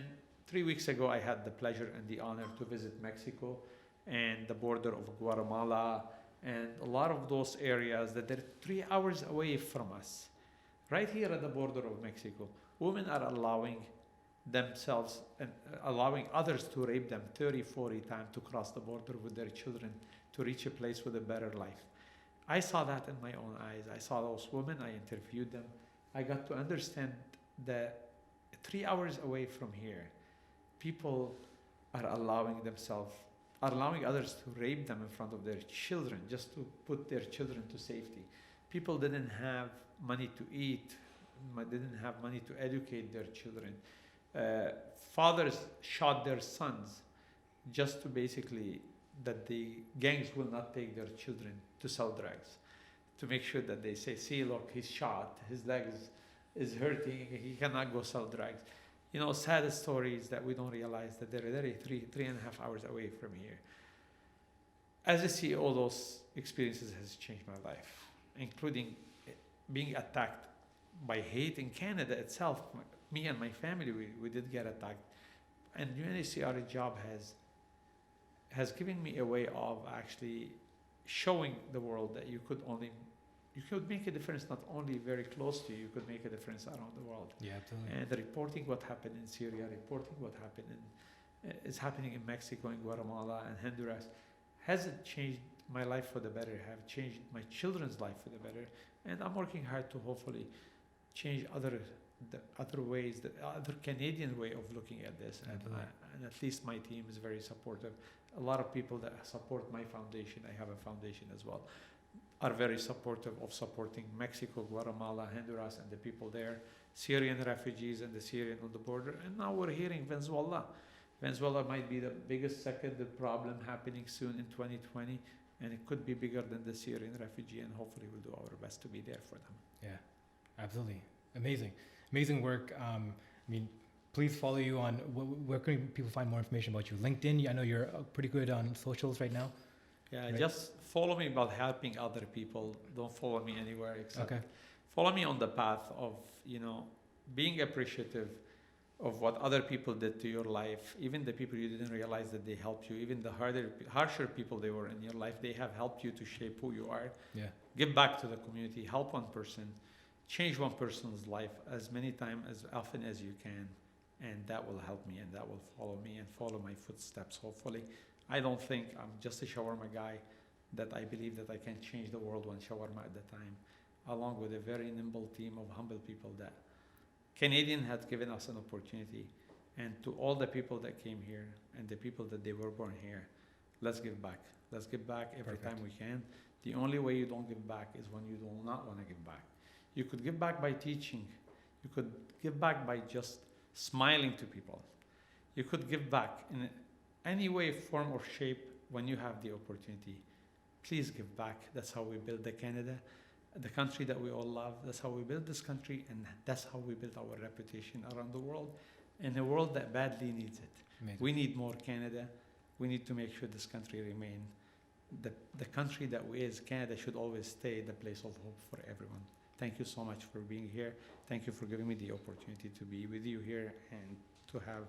3 weeks ago, I had the pleasure and the honor to visit Mexico and the border of Guatemala and a lot of those areas that they're 3 hours away from us. Right here at the border of Mexico, women are allowing themselves and allowing others to rape them 30, 40 times to cross the border with their children to reach a place with a better life. I saw that in my own eyes. I saw those women, I interviewed them. I got to understand that 3 hours away from here, people are allowing others to rape them in front of their children just to put their children to safety. People didn't have money to eat, didn't have money to educate their children. Fathers shot their sons just to basically that the gangs will not take their children to sell drugs, to make sure that they say, see, look, he's shot, his leg is hurting, he cannot go sell drugs. Sad stories that we don't realize that they're literally 3.5 hours away from here. As a CEO, those experiences has changed my life, including being attacked by hate in Canada itself. Me and my family, we did get attacked. And UNHCR job has given me a way of actually showing the world that you could make a difference not only very close to you, you could make a difference around the world. Yeah, absolutely. And reporting what happened in Syria, reporting what happened is happening in Mexico, in Guatemala, and Honduras, hasn't changed my life for the better, have changed my children's life for the better. And I'm working hard to hopefully change the other ways, the other Canadian way of looking at this. And at least my team is very supportive. A lot of people that support my foundation, I have a foundation as well, are very supportive of supporting Mexico, Guatemala, Honduras, and the people there, Syrian refugees and the Syrian on the border. And now we're hearing Venezuela. Venezuela might be the biggest second problem happening soon in 2020, and it could be bigger than the Syrian refugee, and hopefully we'll do our best to be there for them. Yeah, absolutely. Amazing work. Please follow you on, where can people find more information about you? LinkedIn, I know you're pretty good on socials right now. Yeah, right? Just follow me about helping other people. Don't follow me anywhere except follow me on the path of, being appreciative of what other people did to your life, even the people you didn't realize that they helped you, even the harsher people they were in your life, they have helped you to shape who you are. Yeah. Give back to the community, help one person, change one person's life as often as you can, and that will help me, and that will follow me and follow my footsteps, hopefully. I don't think I'm just a shawarma guy, that I believe that I can change the world one shawarma at a time, along with a very nimble team of humble people that Canadian had given us an opportunity. And to all the people that came here and the people that they were born here, let's give back. Let's give back every time we can. The only way you don't give back is when you do not want to give back. You could give back by teaching. You could give back by just smiling to people. You could give back in any way, form, or shape when you have the opportunity. Please give back. That's how we build the Canada, the country that we all love. That's how we build this country, and that's how we build our reputation around the world, in a world that badly needs it. Amazing. We need more Canada. We need to make sure this country remain the country that we as Canada should always stay the place of hope for everyone. Thank you so much for being here. Thank you for giving me the opportunity to be with you here and to have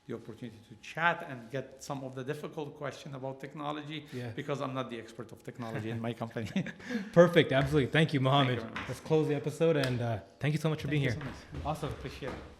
the opportunity to chat and get some of the difficult question about technology, because I'm not the expert of technology in my company. Perfect. Absolutely. Thank you, Mohamad. Thank you very much. Let's close the episode, and thank you so much for being here. So much. Awesome. Appreciate it.